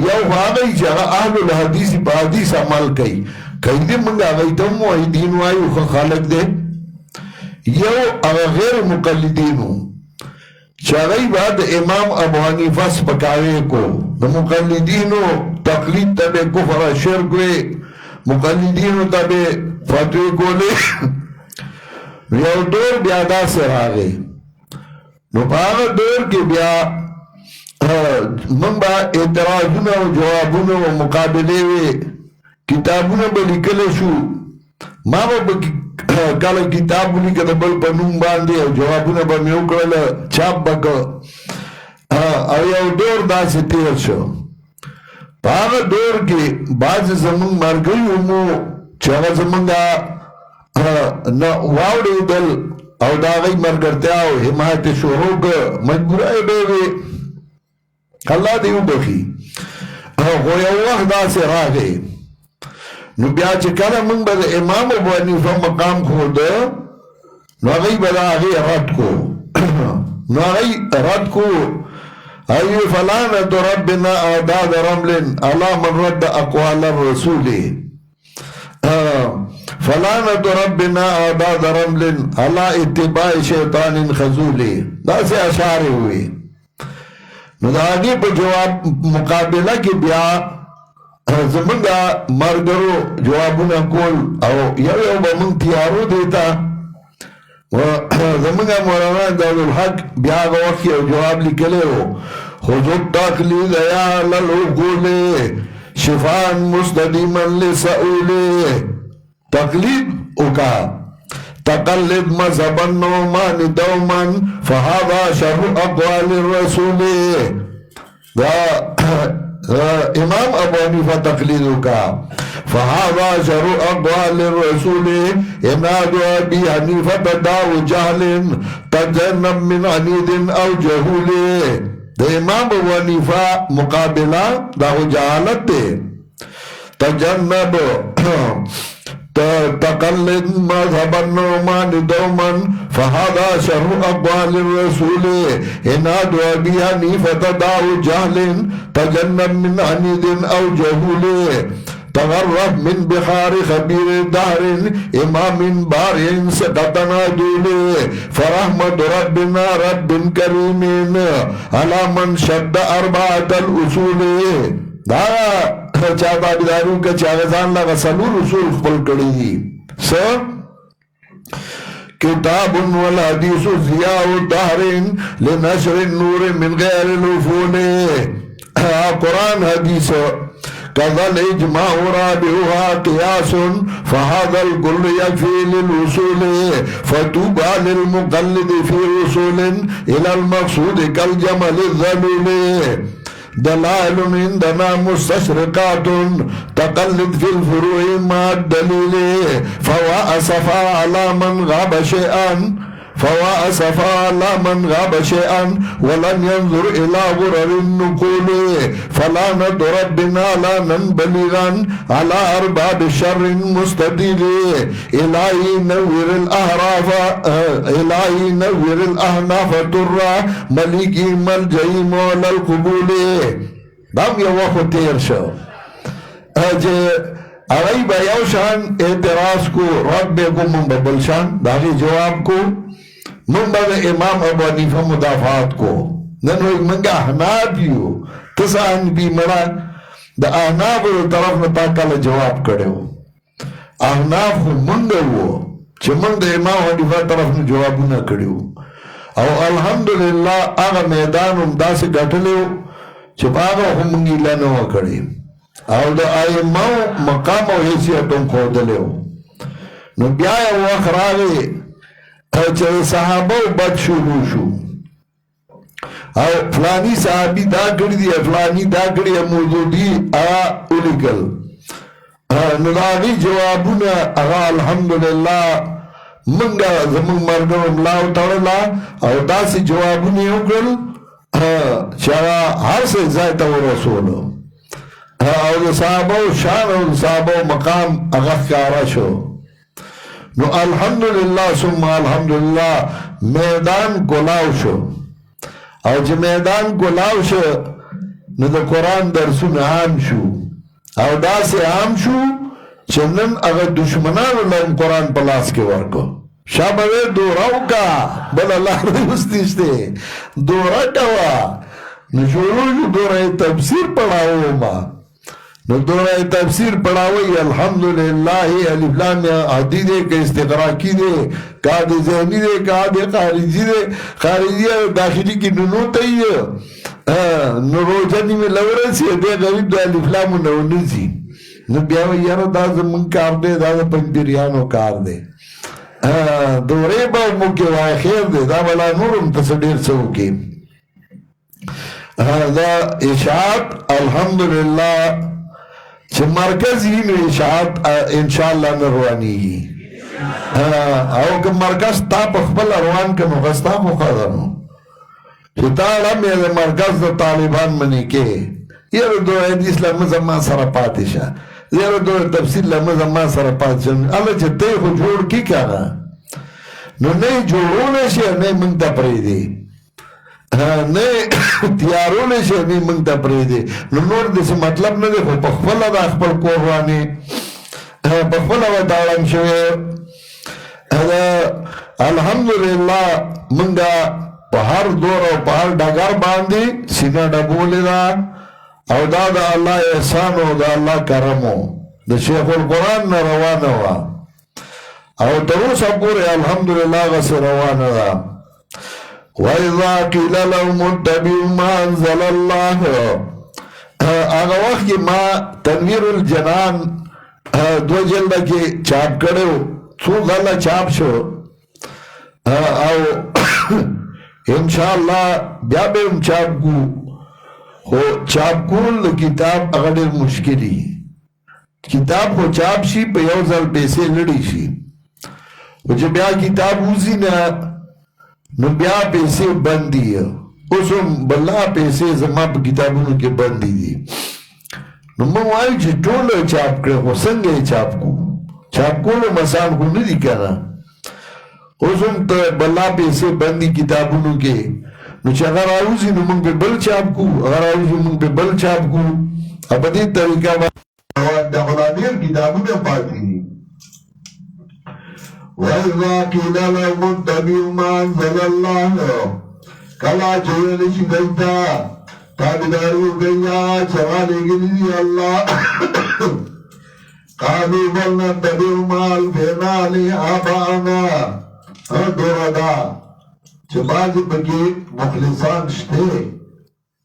یو آگئی چه اہل الحدیث پا حدیث عمل کئی کئی دی منگا آگئی تم و دین وائیو خلق دے یو اگا غیر مقلدینو چه آگئی بعد امام ابو حنیفہ سپکاوے کو مقلدینو تقلید تبے کفر شرکوے مقلدینو تبے فتوے کو لے یو دور بیادا سر آگئی نو پاگا دور کے بیا من با اعتراضونا و جوابونا و مقابلے وے کتابونا با لکلے شو ما با کالا کتابو لکل بل پا نوم باندے و جوابونا با میوکرل چاپ بکا او یو دور دا سے تیر شو پاگا دور کے بعض زمان مرگئی امو چاگا زمانگا نه واوریدل او دا غي مرګرتیا او حمایت شروع مجبورای به وي الله دې وبخي خو یو وخت داسې راغی نو بیا چې کله موږ به د امام ابو حنیفه مقام ښوده نو هغوی به د هغې رد کو نو هغوی رد کو أي فلعنة ربنا أعداد رمل على من رد أقوال الرسول فلعنة ربنا أعداد رمل على اتباع شيطان خزول دا سے اشعار ہوئی نو دا آگی پا جواب مقابلہ کی بیا زمانگا مرگرو جوابونا کول او یو با من تیارو دیتا زمانگا مولانا دول الحق بیا آگا وقتی جواب لکلے ہو خذوا التقليد يا للعقول شفاء مستديما لسؤول تقليد اوكا تقلد مذهب النعمان دوما فهذا شر اقوال الرسول دا امام ابو حنیفه تقلید اوكا فهذا شر اقوال الرسول اناد ابي حنيفه داو جهل تجنب من عنيد او جهول دا امام ابو حنیفہ مقابلہ دا جہالت دے تجنب تقلد مذهب النعمان دوما فهذا شر اقوال الرسول اناد ابي حنيفة داو جهل تجنب من عنيد او جهول تغرب من بحار خبير دهر امام بارع سقطنا دولي فرحمة ربنا رب كريم على من شد اربعة الاصول دا چاہتا بدارو کا چاہتان لگا سلور اصول خپل کری دی کتاب والحدیث ضیاء الدهر لنشر النور من غیر الوفول قرآن حدیث كذا الإجماع رابعها قياس فهذا الكل يكفي للوصول فتوبى للمقلد في وصول إلى المقصود كالجمل الذلول دلائل عندنا مستشرقات تقلد في الفروع مع الدليل فوا أسفا على من غاب شيئا فواسفا على من غاب شيئا ولن ينظر الى غرر النقول فلعنة ربنا لانا بليغا على ارباب الشر مستديل الهي نور الاهراف الهي نور الاهناف ترى مليكي ملجئي مولى القبول دام یو وقت تیر شو اغیب یو شان اعتراض کو رد بے من ببل شان داغی جواب کو من بغا امام ابو حنیفہ مدافعات کو ننوی منگا احناب یو تسان بی مرا دا احناب رو طرف نتا کل جواب کرے ہو احناب خو منگا ہو چه من دا امام حنیفہ طرف نے جوابو نہ کرے ہو او الحمدللہ آغا میدانم دا سے گھٹلے ہو چه باغا خو منگی لنو کرے او دا آئیمو مقام و حیثیتوں خودلے ہو نو بیایا وقت راگے چه صحابه بد شروع شو او فلانی صحابی دا کری دی فلانی دا کری مودودی اولیگل نداغی جوابونا اغا الحمدللہ منگا زمان مرگم لاو تڑلا او دا سی جوابونی اکل چرا ہر سے زائتا و رسولو او دا صحابه شان او دا صحابه مقام اغا خیارا شو نو الحمدللہ ثم الحمدللہ میدان گلاو شو او جه میدان گلاو شو نو دا قرآن درسون عام شو او دا سے عام شو چندن اگر دشمنانو لهم قرآن پلاس کے ورکو شابوے دوراو کا بل اللہ روستیشتے دورا کوا نو شروع جو دورا تفسیر پڑھاو ما نو دورہ تفسیر پڑھاوئی الحمدللہ الف لام عدی دے کہ استقراکی دے کہا ذہنی دے کہا خارجی دے خارجی داخلی کی ننوتائی نو روجانی میں لورسی دے غریب دے الف لام نونسی نو بیاوی یارو دا زمان کار دے دا پنجبریانو کار دے دورے با موکی وائی خیر دے دا بلا نورم تصدیر سوکی دا اشاعت الحمدللہ چه مرکز ہی نو اشاعت انشاءاللہ نروانی ہی او که مرکز تا په خپل روان که نو غستا خو خدانو چې تا لمې د مرکز د طالبان منی کې یره دو حدیث لمزه ما سره پاتې شه یره دو تفسیر لمزه ما سره پاتې شه الله چې ته خو جوړ کی کاغه نو نه جوړول شي نه مونږ ته پریدي نه تیارول شي نه مونږ ته پریدي نو نور دې مطلب نه دی خو په خپل د خپل قرباني په خپل وداړم شوی الحمدلله مونږه په هر دور او په هر ډګر باندې سینه ډبولې ده او دا د الله احسان او د الله کرم د شیخ القرآن نه روانه وه او تر اوسه پورې الحمدلله غسې روانه ده وَإِذَا قِيلَ لَهُمُ اتَّبِعُوا مَا أَنزَلَ اللَّهُ هغه وخت کې ما تنویر الجنان دو جلده کې چاپ کړو څو غله چاپ شو او انشاءالله بیا به هم چاپ کو خو چاپ کول کتاب هغه ډېر مشکلي کتاب خو چاپ شي په یو ځل پیسې لړی شي خو چې بیا کتاب وځي نه نو بیا پیسې بندي اوس هم بلا پیسې زما په کتابونو کې بندي دي نو موږ وایو چې ټول چاپ کړو خو څنګه یې چاپ کو چاپ کولو مسان خو نه دي کنه اوس هم ته بلا پیسې بندي کتابونو کې نو چې هغه راوځي نو موږ به بل چاپ کو هغه راوځي موږ به بل چاپ کو په دې طریقه د غلامیر کتابونه پاتې دي وَإِذَا قِيلَ لَهُمُ اتَّبِعُوا مَا أَنزَلَ اللَّهُ کلا چې ویل شي دوی ته تابعداري وکړئ چې رالیږلي دي الله قالوا بل نتبع ما ألفينا عليه آباءنا ګوره دا چې بعضې پکې مخلصان شته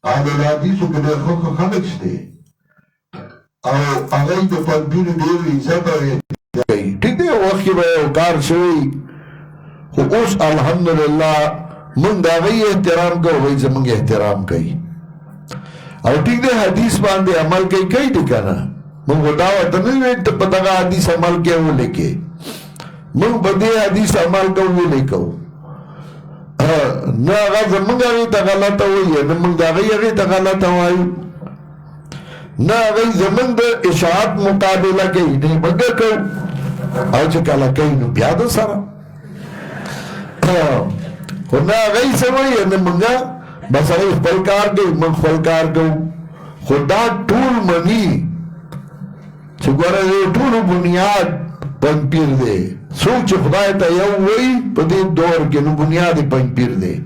اهل حدیثو کې ډېر ښه خلک شته او هغوی د پنځپیرو ډېر عزت او ٹھیک دی وقت کی بے اوکار شوی خو اوس الحمدللہ من دا غی احترام کو غی زمانگ احترام کئی او ٹھیک دی حدیث باندے عمل کئی دی کنا من کو دعوت نہیں پتہ گا حدیث عمل کیا وہ لے کے من بدے حدیث عمل کو وہ لے کو نا غا زمانگ غی تا غلطا ہوئی ہے نا من دا غی تا غلطا ہوئی نا غی زمانگ دا اشاعت مقابلہ کئی نہیں مگر کو او چې کله کوي نو بیا د سره خو نه هغوی څه وایي نه موږ بس هغوی خپل کار کوي موږ خپل کار کوو خو دا ټول مني چې ګوره د ټولو بنیاد پنځپیر دی څوک چې خدای ته یو وایي په دې دور کې نو بنیاد یې پنځپیر دی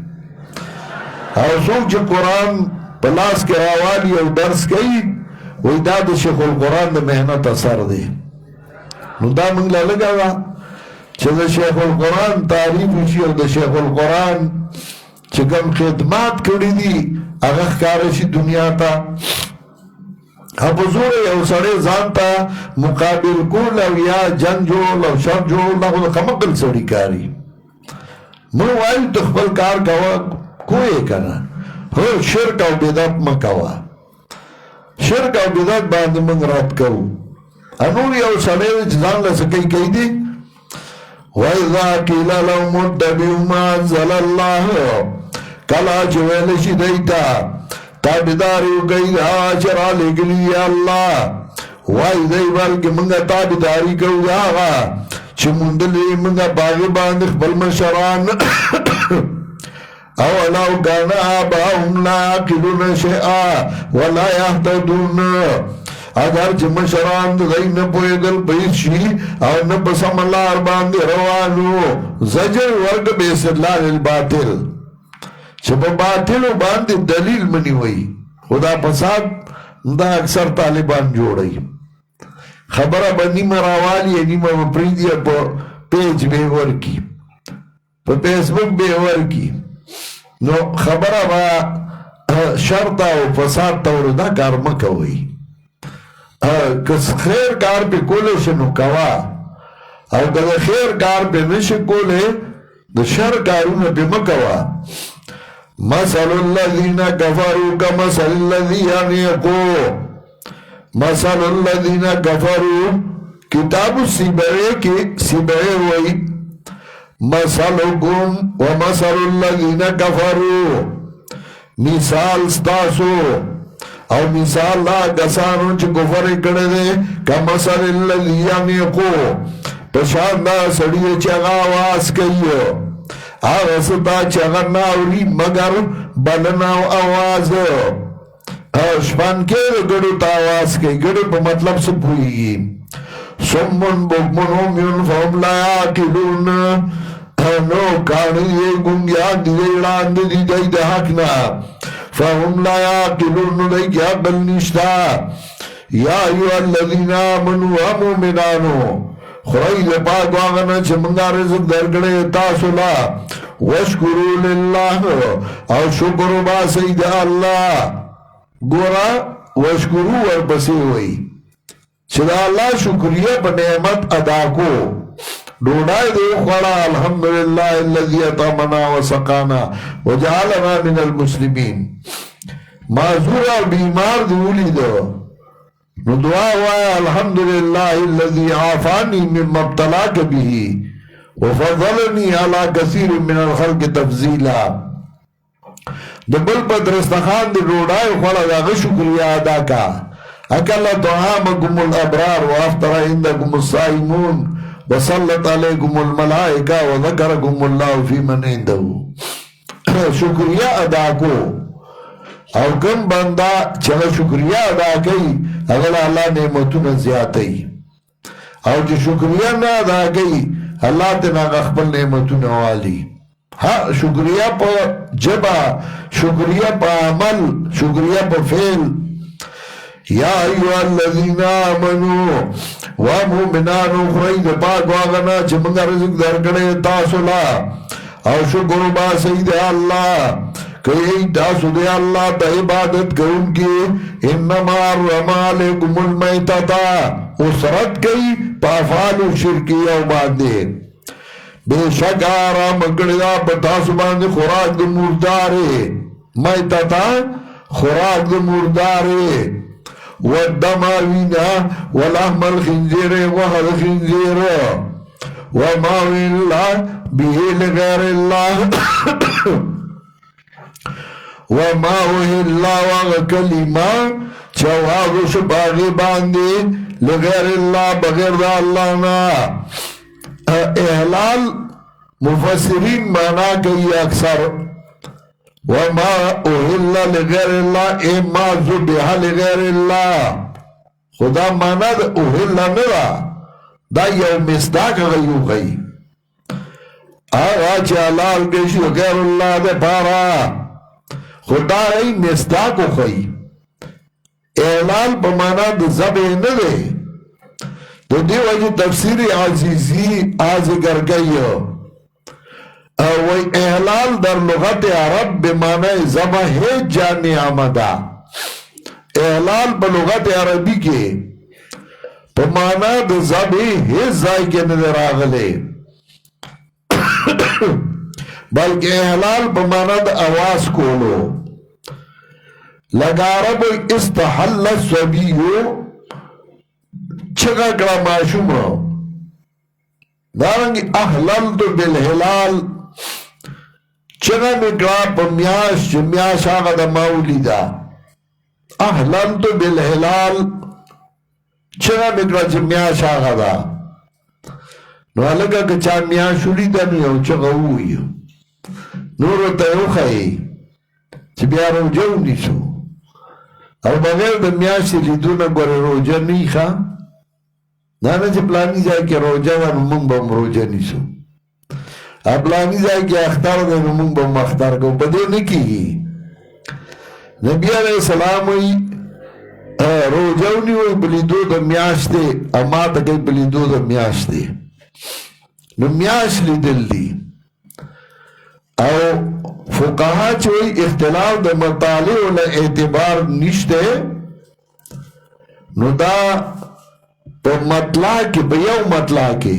او څوک چې قرآن په لاس کې راوالي او درس کوي وایي دا د شیخ القرآن د محنت اثر دی نو دا منگ لگا دا چه دا شیخ القرآن تعریف شی او دا شیخ القرآن چه کم خدمات کردی دی اغخ کارشی دنیا تا اب حضور یو سڑے زانتا مقابل کول او یا جنگ جول او شر جول دا خود خمقل سڑی کاری منو آئی تخبل کار کوا کوئے کنا ہو شرک او بدت مکوا شرک او بدت باند من رد کوا انور یو سړی چې ځان له څه کوي دی وَإِذَا قِيلَ لَهُمُ اتَّبِعُوا مَا أَنزَلَ اللَّهُ کله چې ویل شي دوی ته تابعداري وکړئ د هغه چې رالیږلي دي الله وایي دوی بلکې موږ تابعداري کوو د هغه چې موندلي موږ په هغې باندې خپل مشران اولو كان آباؤهم لا يعقلون شيئا ولا يهتدون اگر چې مشران دوی نه پوهېدل په هېڅ شي او نه په سمه لار باندې روانو زجر ورکړه بې استدلال الباطل چې په باطلو باندې دلیل مني وایي خو دا فساد دا اکثر طالبان جوړوي خبره به نیمه راوالي نیمه به پرېږدي په پیج به ورکي په فیسبوک به ورکي نو خبره به شر ته او فساد ته ور دا کار مه کوئ که خیر کار پہ کولے شنو کوا او که خیر کار پہ نش کولے د شر کارون پہ مکوا مثل الذین کفروا کمثل الذی یعنیقو مثل الذین کفروا किताब सिबरे के सिबरे वही मसलुकुम व मसलुल्लज़ीना कफरू मिसाल स्तासो और मिसाल ला कसानों च कुफर करे दे का मसलुल्लज़ी यमीको पशांदा सड़िए चगा आवाज कहियो आवाज़ता चगा नावरी मगर बलना आवाज शपान के गड़ो आवाज के गड़ो मतलब से भूगी सुम्मुन बुकमुन उम्युन फहुम ला याकिलून नो कानी ये गुंगिया दिलेड़ा अंदे दी जाई दहाकना फहुम ला याकिलून नुदई क्या बलनिश्ता या अय्युहल्लज़ीना आमनू व मुमिनानो खुदाई दे पाक वागना चमंगा रिज़्क़ दरगड़े तासुला वशकुरू लिल्लाह और शुक्र बा सईद अल्लाह गोरा वशकुरू और बसे हुई चला अल्लाह शुक्रिया पर नेमत अदा को ढूंढाए दे खड़ा अल्हम्दुलिल्लाह अल्लज़ी अतमना व सकाना व जअलना मिनल मुस्लिमीन माजूर और बीमार दूली दो नु दुआ हुआ अल्हम्दुलिल्लाह अल्लज़ी आफानी मिम्मा इब्तलाक बिही व फज़लनी अला कसीर मिनल खल्क़ तफ़ज़ीला दबल पर दस्तरखान दे ढूंढाए खड़ा दा शुक्रिया अदा का अकल तआमकुमुल अबरार व अफ्तर इंदकुमुस साइमून व सल्लत अलैकुमुल मलाइका व ज़करकुमुल्लाहु फी मन इंदहु शुक्रिया अदा को और कम बंदा चला शुक्रिया अदा कई अगर अल्लाह नेमतुन ज़्यादती और जो शुक्रिया ना अदा कई अल्लाह ते ना अखबल नेमतुन वाली हाँ शुक्रिया पर जबा शुक्रिया पर अमल शुक्रिया पर फेल या अय्युहल्लज़ीना आमनू व मुमिनानो खुदाई दे पाक वागना चमंगा रिज़्क़ दरगड़े तासुला और शुक्र बा सईद अल्लाह कई तासु दे अल्लाह ता इबादत करूं की इन्नमा रमालकुमुल मैतता उसरत कई पाफालु शिरकिया बादे बेशक आराम गड़िया बतासु बांधे खुराक दे मुर्दारे मैतता खुराक दे मुर्दारे والدماوين ولحم الخنزير وهل الخنزير وما الله به لغير الله وما الله وكلمة جواب شباغي باندي لغير الله بغير الله نا احلال مفسرين مانا کئی اکثر وما أهل لغير الله إما ذبح لغير الله خدا مانا دا أهل نرا دا یو مصداق غیو غی آغا چالال گش غیر اللہ دے پارا خدا ای مصداق غی اعلال بمانا دا زبه ندے تو دیو اجی تفسیر عزیزی آزگر گئیو وی احلال در لغت عرب بمعنی زبح جانی آمدہ احلال بلغت عربی کے بمعنی دا زبح زائی کے نظر آگلے بلکہ احلال بمعنی دا آواز کولو لگا رب استحل السبیو چگا کرا معشوم دارنگی احللتو بالحلال چگا مکرا پا میاش میاش آغا دا مولی دا احللتو بالحلال چگا مکرا چا میاش آغا دا نو لگا کچا میاشولی دا نیو چگا ہوئی نورو تیو خواهی چی بیا رو جو نیسو او بغیر دا میاشی لیدو نا گوری روجا نی خوا نانا چی پلانی جای که روجا و نمون بام روجا نیسو پلانی جای که اختار دے نمون بام اختار کو بدے نکی نبی علیہ السلام وی روجاونی وی بلیدو دا میاش دے اما تکی بلیدو دا میاش دے نو میاش لی دل دی او فقہا چوئی اختلاف دا مطالع ولا اعتبار نشتے نو دا پا مطلع کی با یو مطلع کی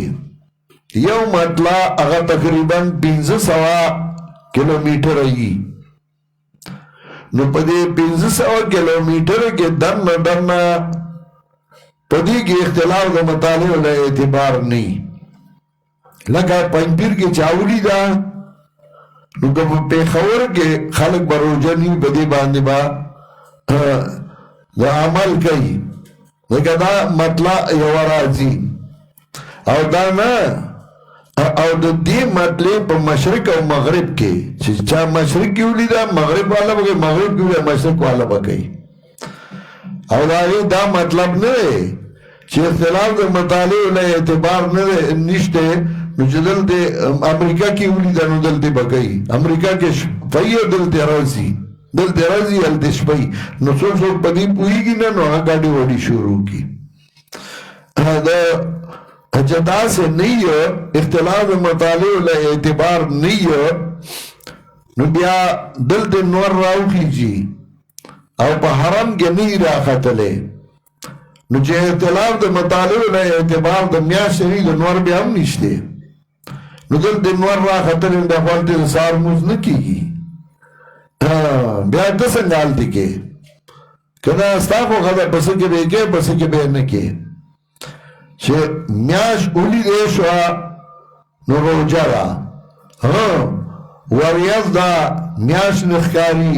یو مطلع اگا تقریباً 1500 کلومیٹر ای نو پا دے 1500 کلومیٹر کے درن پدی کی اختلاف دا مطالعه لا اعتبار نی لکه پنځپیر کې چاولی دا نو که پیښور کې خلک بروجه نی بدی باندې با دا عمل کوي لکه دا مطلع یو راځي او دا نه او د دې مطلب په مشرق او مغرب کې چې چا مشرق کې ولیدا مغرب والا به مغرب کې مشرق والا به کوي او دا مطلب نه چې اختلاف د مطالعه له اعتبار نه نشته نو چې دلته امریکا کې ولیدا نو دلته به کوي امریکا کې شپې دلته راځي دلته شپې نو څوک په دې پوهیږي نه نو هغه ګاډي وړي شروع کی دا جدا سے نہیں ہے اختلاف مطالعه له اعتبار نہیں ہے نو بیا دلته نور راو کیږي او په حرم کې نه راختلې نو چې اختلاف د مطالعه له اعتبار د میاشتې د نور بیا هم نشته نو دلته نور راختلې د خپل سار موز نه کیږي بیا د څنګه حالت کې کله ستاسو غدا بس کې به کې بس کې به نه کې چې میاش اولی دې شو نو روجا را وریاض دا میاش نخکاری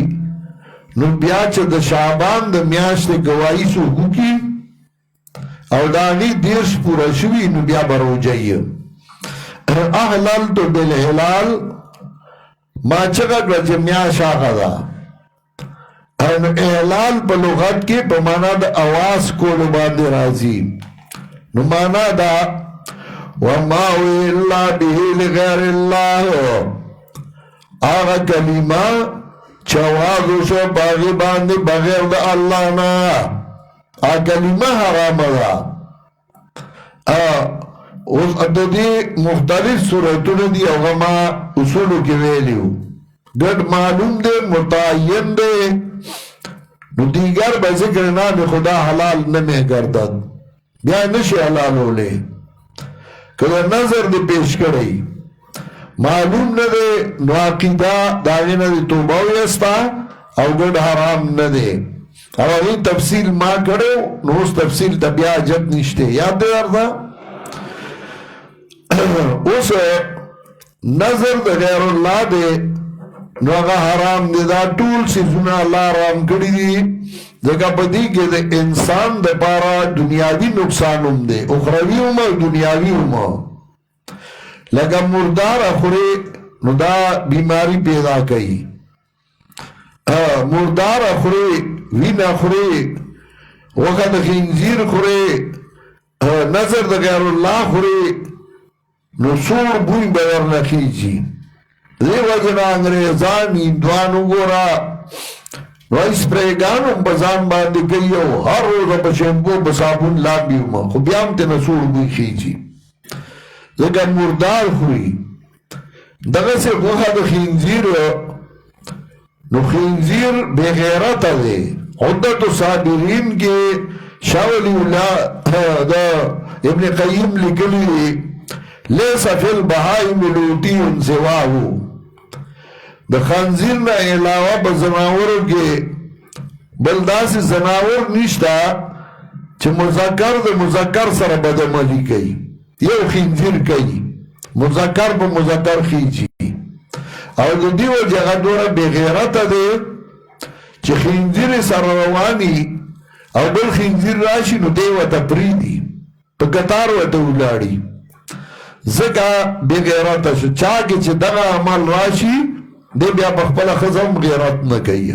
نو بیا چې د شعبان د میاش ته گواہی سو وکي او دانی دیرش پورا شوی نو بیا بروجای احلال تو بالحلال ما چگا گرچ میاش آقا دا احلال پا لغت کی پا مانا دا آواز کولو باندے رازی نو مانا دا وما ہوئی اللہ بہی لغیر اللہ آغا کلمہ چوازو شو باغی باندی بغیر دا اللہ نا آغا کلمہ حرام دا اس اددی مختلف صورتون دی اوغما اصولو کی ویلیو گرد معلوم دے متعین دے نو دیگر بذکر نام خدا حلال نمی گردد بیا نشی حلال ہو لے کدر نظر دی پیش کرئی معلوم ندے نو عقیدہ داغی ندے توباوی استا او گرد حرام ندے او اگی تفصیل ما کرو نو اس تفصیل تا بیا جد نشتے یاد دے اردا اس نظر دا غیر اللہ دے نو اگا حرام دے دا طول سی زنا اللہ حرام کری دی دیکھا پدی کہ دے انسان دے پارا دنیاوی نقصان دے اخروی دنیاوی لگا مردار اخوری نو دا بیماری پیدا کئی مردار اخوری وین اخوری وقت خنزیر خوری نظر دا غیر اللہ خوری نو سور بوئی بغیر نخیجی دی وجنا انگریزان ایندوانو گورا نو اسپریگانو بزان باندی کئیو ہر روزا بشیمپو بصابون لابیو ما خو بیام تینا سور بوئی خیجی لیکن مردار خوری دغه سے وخا دا خینزیر نو خینزیر بے غیرت دے عدت و صابرین کے شاولی اللہ دا ابن قیم لکلی لیسا فی البہائی ملوتی ان سواہو دا خنزیر نا علاوہ بزناورو کے بلداسی زناور نشتا چھ مذکر دا مذکر سر بدمالی کئی یو خنزیر کئی مذکر پا مذکر خیچی او دا دیو جگہ دورا بے غیرت دے چھ خنزیر سر روانی او بل خنزیر راشی نو دیو تا پریدی پا کتار و تا اولاری زکا بے غیرت شو چاکی چھ دغا عمل راشی دے بیا بخبلا خزم غیرت نکی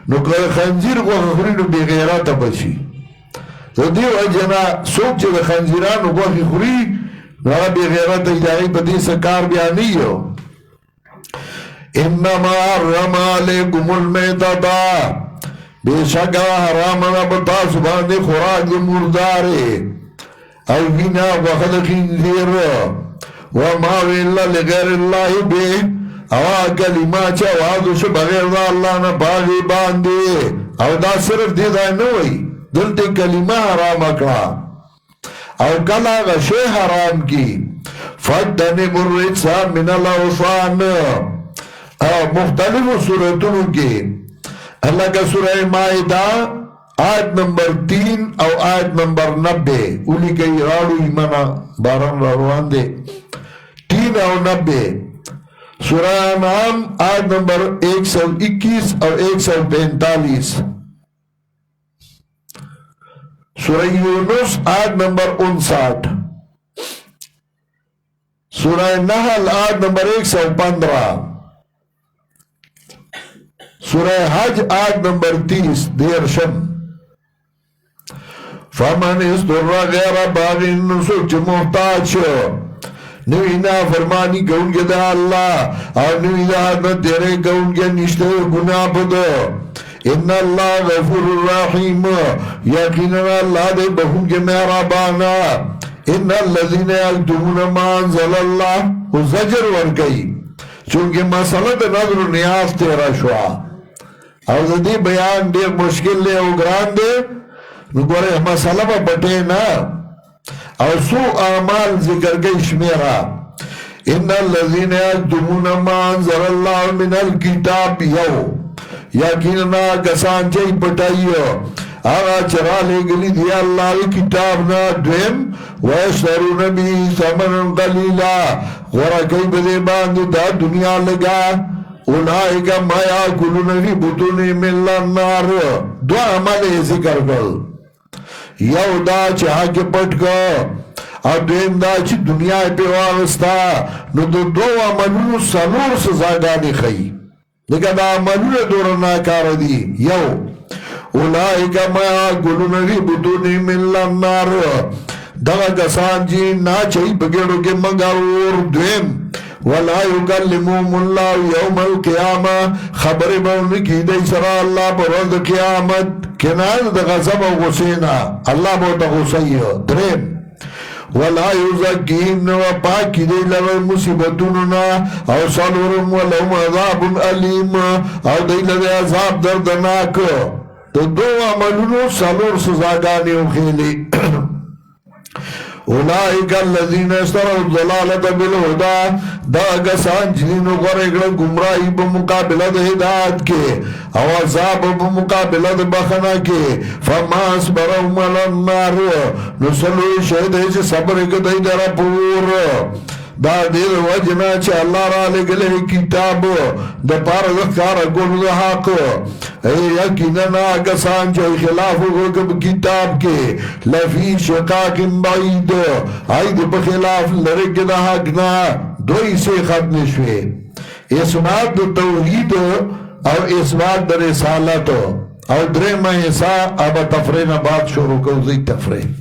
نو خنزیر کو خخوری نو بے غیرت بشی دیو اجنا سوک چھ دا خنزیرانو کو خخوری نو بے غیرت اجدائی پا دیسا کار بیا نیو انما حرم علیکم المیتتا بے شکا حرام نبتا سبحان خوراک مردارے او بنا وخد خنزیر وما ویلا لغیر اللہ بے او کلمہ چوازو شو بغیر دا اللہ نا باغی باندے او دا صرف دیدہ نوئی دلتے کلمہ حرام اکڑا او کلا غشے حرام کی فَدَّنِبُ الرِّجْسَ مِنَ الْأَوْثَانِ مختلف صورتوں کے اللہ کا سورہ مائدہ آیت نمبر 3 او آیت نمبر 90 اولی کئی راڑو ایمانا باران روان دے 3 او 90 سورہ انعام آیت نمبر 121 اور 145 سورہ یونس آیت نمبر 59 سورہ نحل آیت نمبر 115 سورہ حج آیت نمبر 30 دیرشم فمن استر غیر باغن نسوچ محتاج شو نوی نافرمانی کونگے دا اللہ اور نوی دا حدن تیرے کونگے نشتے گناہ پدو ان اللہ غفور الرحیم یقینا اللہ دے بہن کے مہربانا ان الذین یکتمون ما انزل اللہ وہ زجر ورگئی چونکہ مسئلہ دا نظر و نیاز تیرا شوا اور دی بیان دیر مشکل لے او گران دے نگورے مسئلہ با بٹے نا اور سو اعمال ذکر گئی شمیرہ ان الذین یکتمون ما انزل اللہ من الکتاب یو یقیننا کسان چاہی پٹائیو آغا چرا لے گلی دیا اللہ کتابنا دویم ویشترون بی ثمن قلیلا غورا کئی بدے باندے دا دنیا لگا اولائکا ما یاکلون فی بطون من النار دو عمل ذکر گل یو دا چاہ کے پٹ گا اور دویم دا چی دنیا پہ واغستا نو دو عملون سنور سزاگانی خی لیکن دا عملون دور ناکار دی یو اولائکا ما یاکلون فی بطون من النار دا کسان جی نا چاہی بگیڑو کے مگرور دویم وَلَا يُكَلِّمُهُمُ اللَّهُ يَوْمَ الْقِيَامَةِ خبر بون کی دی سرا اللہ برد قیامت کنان دا غزب و غسینا اللہ بہت غسیہ درم وَلَا يُزَكِّهِمْ نَوَ پاک کی دی لر مصیبتوننا او صلورم وَلَهُمْ عذاب علیم او دی لر عذاب دردناک دو عملونو صلور سزاگانی خیلی اولئک الذین اشتروا الضلالة بالهدى دا کسان جنینو غرقل گمراہی بمقابلہ ہدایت کے او عذاب بمقابلہ بخنا کے فما اصبرهم علی النار نسلو شہد ہے صبر کدائی در پور دا دیر وجنا چھ اللہ را لگلے کتاب دا پار دکار گل دا حق یقیننا کسان چھ خلاف غرب کتاب کے لفی شقاق بعید آئی دا بخلاف لرک دا حق نا دوئی سے ختم شوے اسمات دا توحید اور اسمات دا رسالت اور درے مہیسا اب تفرین بات شروع کو زی تفرین